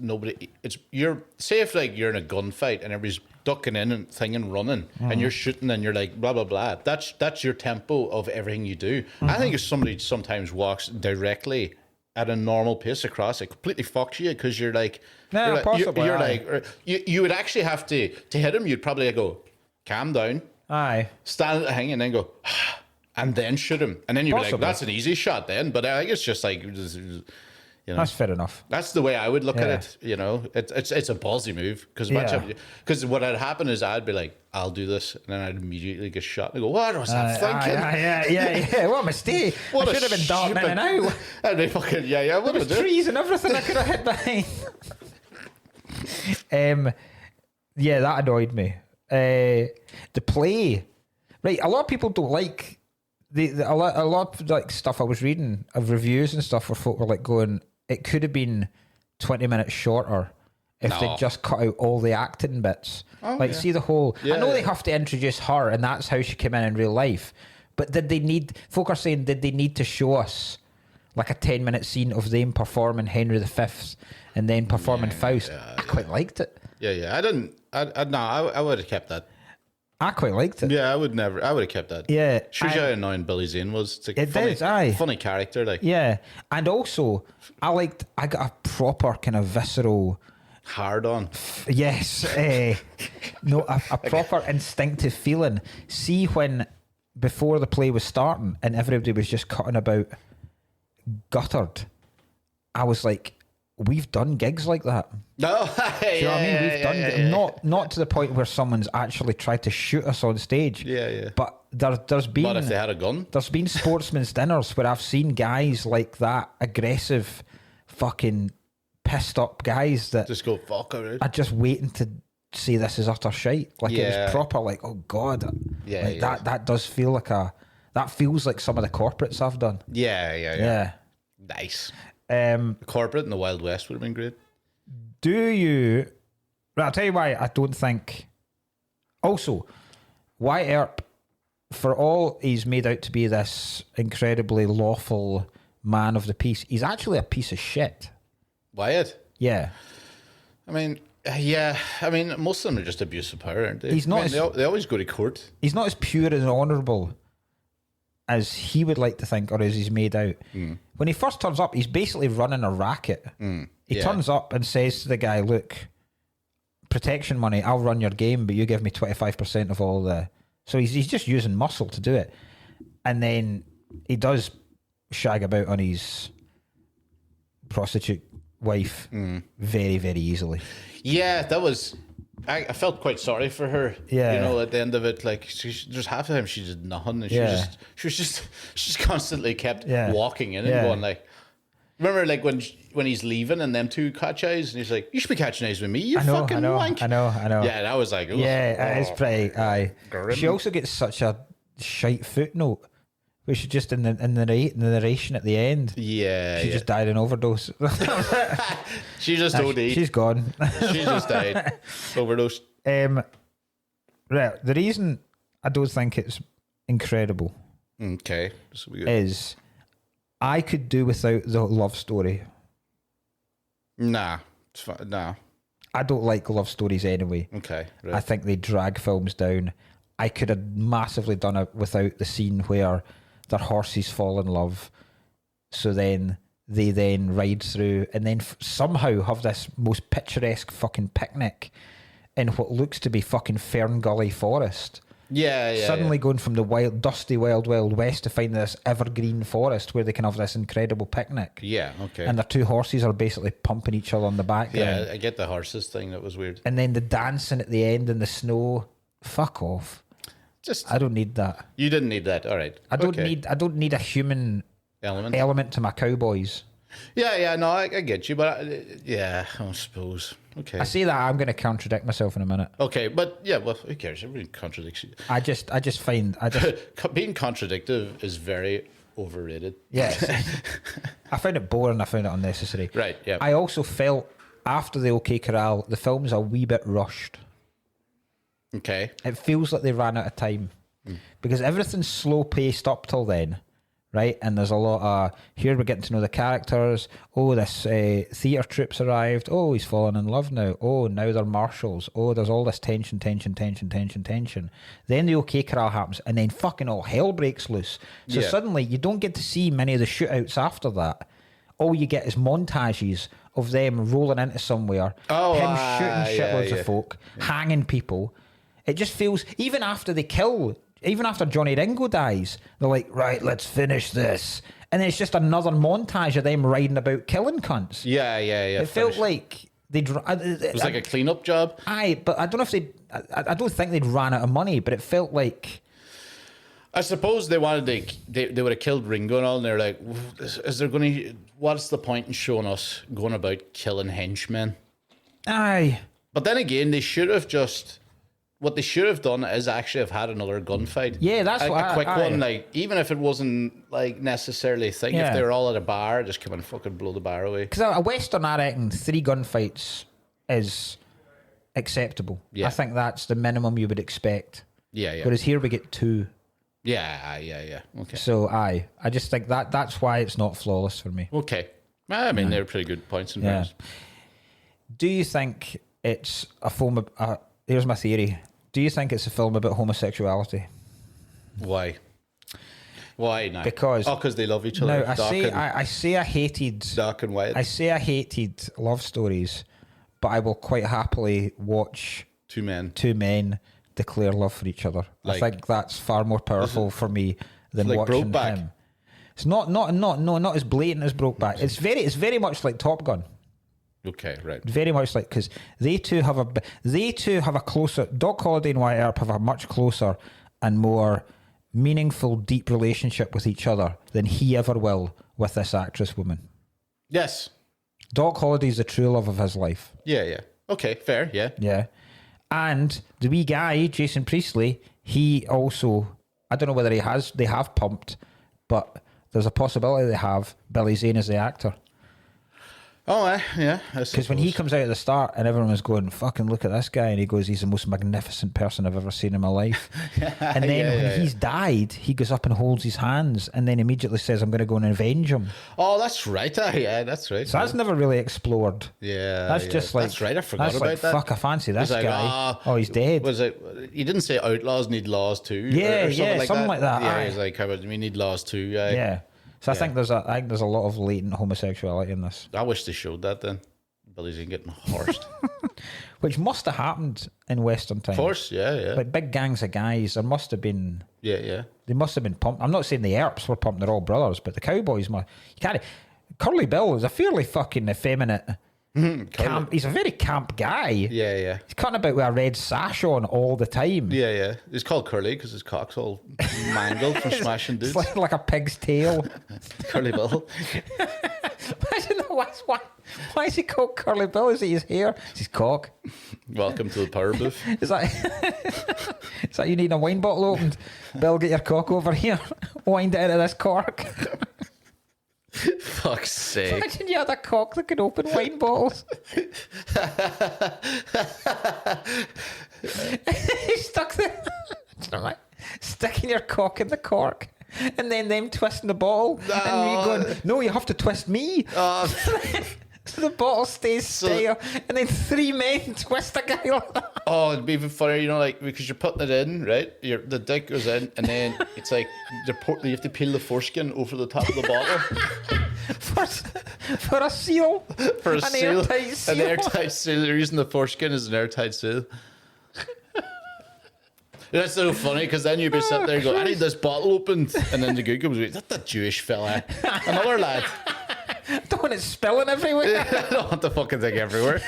Speaker 2: say if like you're in a gunfight and everybody's ducking in and running and you're shooting and you're like blah blah blah. That's your tempo of everything you do. I think if somebody sometimes walks directly at a normal pace across, it completely fucks you because you're like, you would actually have to hit him. You'd probably go, calm down, stand at the hang, and then go, and then shoot him, and then you'd be like, that's an easy shot then. But I think it's just like,
Speaker 1: that's fair enough.
Speaker 2: That's the way I would look at it. You know, it's a ballsy move because what had happened is I'd be like, I'll do this, and then I'd immediately get shot and go, what was I thinking?
Speaker 1: Yeah. What a mistake! I should have been darting in and out.
Speaker 2: I'd be fucking What
Speaker 1: was trees and everything I could have hit behind. That annoyed me. The play, right? A lot of people don't like a lot of like stuff I was reading of reviews and stuff where folk were like going, it could have been 20 minutes shorter if they just cut out all the acting bits. See the whole. I know they have to introduce her, and that's how she came in real life. But did they need? Folk are saying, did they need to show us like a 10-minute scene of them performing Henry V and then performing Faust? I quite liked it.
Speaker 2: Yeah. I didn't. I would have kept that.
Speaker 1: I quite liked it.
Speaker 2: Yeah, I would have kept that.
Speaker 1: Yeah.
Speaker 2: Shows you how annoying Billy Zane was. It's
Speaker 1: it did,
Speaker 2: funny character. Like.
Speaker 1: Yeah. And also, I got a proper kind of visceral
Speaker 2: Hard on.
Speaker 1: Yes, no, a proper instinctive feeling. See when before the play was starting and everybody was just cutting about guttered, I was like, we've done gigs like that.
Speaker 2: No,
Speaker 1: Do you know what I mean? We've done not to the point where someone's actually tried to shoot us on stage.
Speaker 2: Yeah.
Speaker 1: But there's been.
Speaker 2: What if they had a gun?
Speaker 1: There's been sportsmen's dinners where I've seen guys like that, aggressive, fucking pissed up guys that
Speaker 2: Just go fuck it.
Speaker 1: are just waiting to say this is utter shite. Like it was proper. Like, oh god, that does feel like that feels like some of the corporates I've done.
Speaker 2: Yeah. Nice. Corporate in the Wild West would have been great.
Speaker 1: Do you? Right, I'll tell you why I don't think. Also, Wyatt Earp, for all he's made out to be this incredibly lawful man of the peace, he's actually a piece of shit.
Speaker 2: Wyatt?
Speaker 1: Yeah.
Speaker 2: I mean, yeah. I mean, most of them are just abuse of power, aren't they?
Speaker 1: He's not.
Speaker 2: They always go to court.
Speaker 1: He's not as pure and honourable as he would like to think, or as he's made out. When he first turns up, he's basically running a racket. He turns up and says to the guy, look, protection money, I'll run your game, but you give me 25% of all the... So he's just using muscle to do it. And then he does shag about on his prostitute wife very, very easily.
Speaker 2: Yeah, that was... I felt quite sorry for her.
Speaker 1: Yeah.
Speaker 2: You know, at the end of it, like, just half the time she did nothing. And she was just constantly kept walking in and going, like... Remember, like, when he's leaving and them two catch eyes, and he's like, you should be catching eyes with me, you fucking wank.
Speaker 1: I know.
Speaker 2: Yeah, that was like...
Speaker 1: Yeah, it's pretty... Aye.
Speaker 2: Grim.
Speaker 1: She also gets such a shite footnote, which is just in the narration at the end.
Speaker 2: Yeah,
Speaker 1: She just died an overdose.
Speaker 2: She just OD'd.
Speaker 1: She's gone.
Speaker 2: She just died. Overdose.
Speaker 1: Right, the reason I don't think it's incredible
Speaker 2: Okay. This will be good.
Speaker 1: is I could do without the love story.
Speaker 2: Nah. It's fine. Nah.
Speaker 1: I don't like love stories anyway.
Speaker 2: Okay. Right.
Speaker 1: I think they drag films down. I could have massively done it without the scene where their horses fall in love. So then they then ride through and then somehow have this most picturesque fucking picnic in what looks to be fucking Fern Gully Forest.
Speaker 2: Yeah.
Speaker 1: Suddenly going from the wild, dusty wild west to find this evergreen forest where they can have this incredible picnic.
Speaker 2: Yeah, okay.
Speaker 1: And their two horses are basically pumping each other on the background.
Speaker 2: Yeah, I get the horses thing. That was weird.
Speaker 1: And then the dancing at the end in the snow. Fuck off. I don't need that.
Speaker 2: You didn't need that. All right.
Speaker 1: I don't need a human element to my cowboys.
Speaker 2: Yeah. No, I get you, but I suppose. Okay.
Speaker 1: I say that I'm going to contradict myself in a minute.
Speaker 2: Okay, but yeah, well, who cares? Everybody contradicts you.
Speaker 1: I just find
Speaker 2: Being contradictive is very overrated.
Speaker 1: Yes. I found it boring. I found it unnecessary.
Speaker 2: Right. Yeah.
Speaker 1: I also felt after the OK Corral, the film's a wee bit rushed.
Speaker 2: Okay.
Speaker 1: It feels like they ran out of time because everything's slow paced up till then, right? And there's a lot of here we're getting to know the characters. Oh, this theatre troupe's arrived. Oh, he's fallen in love now. Oh, now they're marshals. Oh, there's all this tension. Then the OK Corral happens, and then fucking all hell breaks loose. So suddenly you don't get to see many of the shootouts after that. All you get is montages of them rolling into somewhere, him shooting shitloads of folk, hanging people. It just feels, even after Johnny Ringo dies, they're like, right, let's finish this. And then it's just another montage of them riding about killing cunts.
Speaker 2: Yeah.
Speaker 1: It felt like they'd...
Speaker 2: It was like a clean-up job.
Speaker 1: Aye, but I don't know if they'd... I don't think they'd ran out of money, but it felt like...
Speaker 2: I suppose they wanted they would have killed Ringo and all, and they're like, is there going to... What's the point in showing us going about killing henchmen?
Speaker 1: Aye.
Speaker 2: But then again, they should have just... What they should have done is actually have had another gunfight.
Speaker 1: Yeah, that's
Speaker 2: a quick one. Like, even if it wasn't like necessarily a thing, if they were all at a bar, just come and fucking blow the bar away.
Speaker 1: Because a Western, I reckon, 3 gunfights is acceptable.
Speaker 2: Yeah.
Speaker 1: I think that's the minimum you would expect.
Speaker 2: Yeah.
Speaker 1: Whereas here we get 2.
Speaker 2: Yeah. Okay.
Speaker 1: So I just think that's why it's not flawless for me.
Speaker 2: Okay. I mean, they're pretty good points in fairness.
Speaker 1: Do you think it's a film? Here's my theory. Do you think it's a film about homosexuality?
Speaker 2: Why? Why now?
Speaker 1: Because
Speaker 2: they love each other.
Speaker 1: I say I hated
Speaker 2: dark and white.
Speaker 1: I say I hated love stories, but but I will quite happily watch
Speaker 2: Two men.
Speaker 1: two men declare love for each other.
Speaker 2: Like,
Speaker 1: I think that's far more powerful for me than
Speaker 2: like
Speaker 1: watching
Speaker 2: Brokeback?
Speaker 1: him. It's not as blatant as Brokeback. It's very much like Top Gun.
Speaker 2: Okay, right.
Speaker 1: Very much like, because they two have a closer. Doc Holliday and Wyatt Earp have a much closer and more meaningful, deep relationship with each other than he ever will with this actress woman.
Speaker 2: Yes.
Speaker 1: Doc Holliday's the true love of his life.
Speaker 2: Yeah. Okay, fair, yeah.
Speaker 1: Yeah. And the wee guy, Jason Priestley, he also, I don't know whether they have pumped, but there's a possibility they have Billy Zane as the actor.
Speaker 2: Oh, yeah.
Speaker 1: Because when he comes out at the start and everyone was going, fucking look at this guy, and he goes, he's the most magnificent person I've ever seen in my life. And then when he's died, he goes up and holds his hands and then immediately says, I'm going to go and avenge him.
Speaker 2: Oh, that's right. Yeah, that's right.
Speaker 1: So that's never really explored.
Speaker 2: Yeah.
Speaker 1: That's just like...
Speaker 2: That's right, I forgot about
Speaker 1: like,
Speaker 2: that.
Speaker 1: Fuck, I fancy this
Speaker 2: like,
Speaker 1: guy. Oh, he's dead.
Speaker 2: Was it... You didn't say outlaws need laws too?
Speaker 1: Yeah, something like that.
Speaker 2: Yeah,
Speaker 1: Aye.
Speaker 2: he's like, how about we need laws too?
Speaker 1: Yeah. So I think there's a lot of latent homosexuality in this.
Speaker 2: I wish they showed that then. Billy Zane getting horsed.
Speaker 1: Which must have happened in Western times.
Speaker 2: Of course, yeah.
Speaker 1: Like big gangs of guys, there must have been...
Speaker 2: Yeah.
Speaker 1: They must have been pumped. I'm not saying the Earps were pumped, they're all brothers, but the Cowboys must... You can't... Curly Bill is a fairly fucking effeminate... camp. He's a very camp guy.
Speaker 2: Yeah.
Speaker 1: He's cutting about with a red sash on all the time.
Speaker 2: Yeah. He's called Curly because his cock's all mangled from smashing dudes.
Speaker 1: It's like a pig's tail.
Speaker 2: Curly Bill.
Speaker 1: Imagine why is he called Curly Bill? Is it his hair? It's his cock.
Speaker 2: Welcome to the power booth.
Speaker 1: Is that you need a wine bottle opened? Bill, get your cock over here. Wind it into this cork.
Speaker 2: Fuck's sake.
Speaker 1: Imagine you had a cock that could open wine bottles. Stuck there. Sticking your cock in the cork. And then them twisting the bottle. And you going, no, you have to twist me. So the bottle stays there. And then three men twist a guy like that.
Speaker 2: Oh, it'd be even funnier, you know, like, because you're putting it in, right? The dick goes in, and then it's like, you have to peel the foreskin over the top of the bottle.
Speaker 1: For a seal.
Speaker 2: For a seal.
Speaker 1: Airtight seal.
Speaker 2: An airtight seal. They're using the foreskin as an airtight seal. That's so funny, because then you'd be sitting there and go, I need this bottle opened. And then the Google was like, that's the Jewish fella. Another lad.
Speaker 1: Don't want it spilling everywhere.
Speaker 2: I don't want the fucking thing everywhere.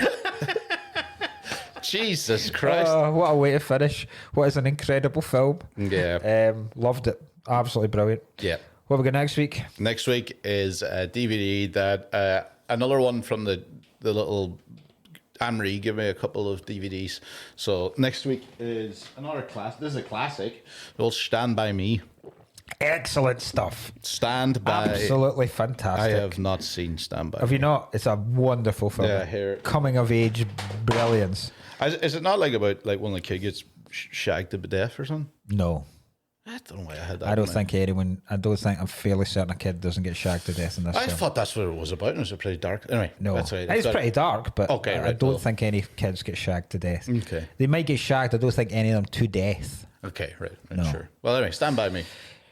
Speaker 2: Jesus Christ.
Speaker 1: What a way to finish. What is an incredible film.
Speaker 2: Yeah.
Speaker 1: Loved it. Absolutely brilliant.
Speaker 2: Yeah.
Speaker 1: What have we got next week?
Speaker 2: Next week is a DVD that, another one from the little Anne-Marie gave me a couple of DVDs. So next week is another class. This is a classic. It'll Stand By Me.
Speaker 1: Excellent stuff.
Speaker 2: Stand By.
Speaker 1: Absolutely fantastic.
Speaker 2: I have not seen Stand By
Speaker 1: Have
Speaker 2: Me.
Speaker 1: you not? It's a wonderful film.
Speaker 2: Yeah, here.
Speaker 1: Coming of age brilliance.
Speaker 2: Is it not like about like when the kid gets shagged to death or something?
Speaker 1: No.
Speaker 2: I don't know why I had that.
Speaker 1: I don't think I'm fairly certain a kid doesn't get shagged to death in this
Speaker 2: I
Speaker 1: film.
Speaker 2: thought that's what it was about, and it was pretty dark. Anyway,
Speaker 1: No,
Speaker 2: that's right.
Speaker 1: it's pretty dark, but
Speaker 2: Okay,
Speaker 1: I
Speaker 2: right,
Speaker 1: don't
Speaker 2: well.
Speaker 1: think any kids get shagged to death.
Speaker 2: Okay.
Speaker 1: They might get shagged. I don't think any of them to death.
Speaker 2: Okay, right,
Speaker 1: No.
Speaker 2: sure. Well, anyway, Stand By Me.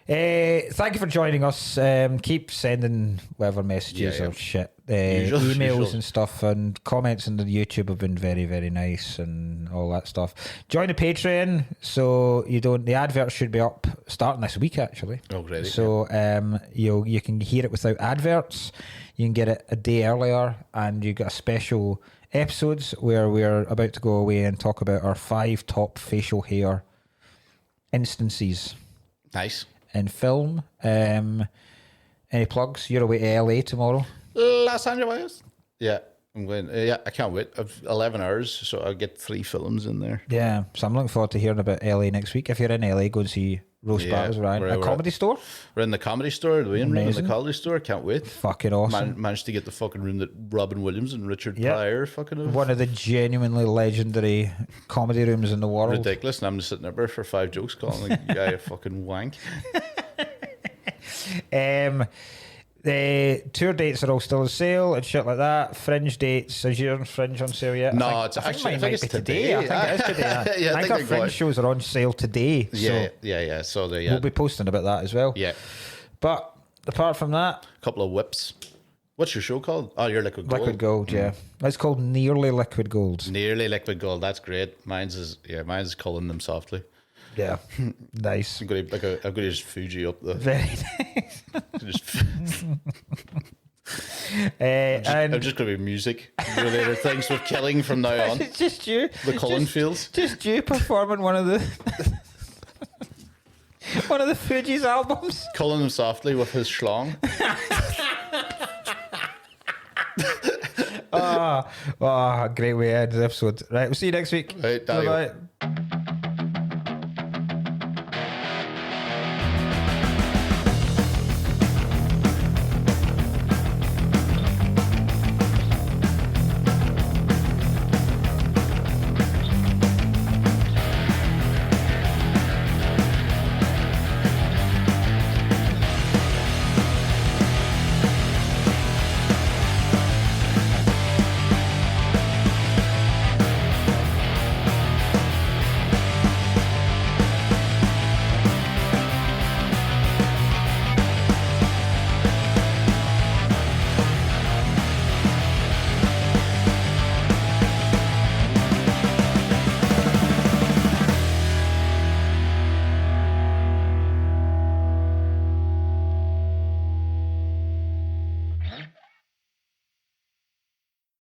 Speaker 1: Thank you for joining us. Keep sending whatever messages
Speaker 2: Yeah.
Speaker 1: or shit,
Speaker 2: Usual.
Speaker 1: emails and stuff, and comments on the YouTube have been very, very nice and all that stuff. Join the Patreon so you don't. The adverts should be up starting this week actually.
Speaker 2: Oh, great.
Speaker 1: So you can hear it without adverts. You can get it a day earlier, and you get a special episodes where we're about to go away and talk about our 5 top facial hair instances
Speaker 2: Nice.
Speaker 1: in film. Any plugs? You're away to LA tomorrow.
Speaker 2: Los Angeles. Yeah, I'm going. Yeah, I can't wait. I've 11 hours, so I'll get 3 films in there.
Speaker 1: Yeah, so I'm looking forward to hearing about LA next week. If you're in LA, go and see Rose Battles Ryan.
Speaker 2: we're
Speaker 1: A comedy store?
Speaker 2: We're in the Comedy Store, the Wayne room in the
Speaker 1: Amazing.
Speaker 2: Comedy Store. Can't wait.
Speaker 1: Fucking awesome.
Speaker 2: Managed to get the fucking room that Robin Williams and Richard
Speaker 1: Yeah.
Speaker 2: Pryor fucking have.
Speaker 1: One of the genuinely legendary comedy rooms in the world.
Speaker 2: Ridiculous, and I'm just sitting there for 5 jokes calling the guy a fucking wank.
Speaker 1: The tour dates are all still on sale and shit like that. Fringe dates, is your Fringe on sale yet?
Speaker 2: No,
Speaker 1: I
Speaker 2: it's
Speaker 1: think
Speaker 2: actually-
Speaker 1: mine
Speaker 2: I think
Speaker 1: might
Speaker 2: it's
Speaker 1: be
Speaker 2: today.
Speaker 1: I think it is today.
Speaker 2: Yeah,
Speaker 1: I think our
Speaker 2: I got
Speaker 1: Fringe
Speaker 2: it.
Speaker 1: shows are on sale today.
Speaker 2: Yeah,
Speaker 1: So
Speaker 2: yeah. So there,
Speaker 1: we'll be posting about that as well.
Speaker 2: yeah.
Speaker 1: But apart from that,
Speaker 2: A couple of whips. What's your show called? Oh, your Liquid Gold.
Speaker 1: Liquid Gold, yeah. It's called Nearly Liquid Gold.
Speaker 2: Nearly Liquid Gold. That's great. Mine's is Cullen them softly.
Speaker 1: Yeah, nice.
Speaker 2: I'm going to just Fuji up the.
Speaker 1: Very nice.
Speaker 2: I'm just going to be music related things with killing from now on.
Speaker 1: It's just you.
Speaker 2: The Cullen fields.
Speaker 1: Just you performing one of the Fuji's albums.
Speaker 2: Cullen them softly with his schlong.
Speaker 1: Great way to end the episode. Right, we'll see you next week.
Speaker 2: Right,
Speaker 1: Bye bye.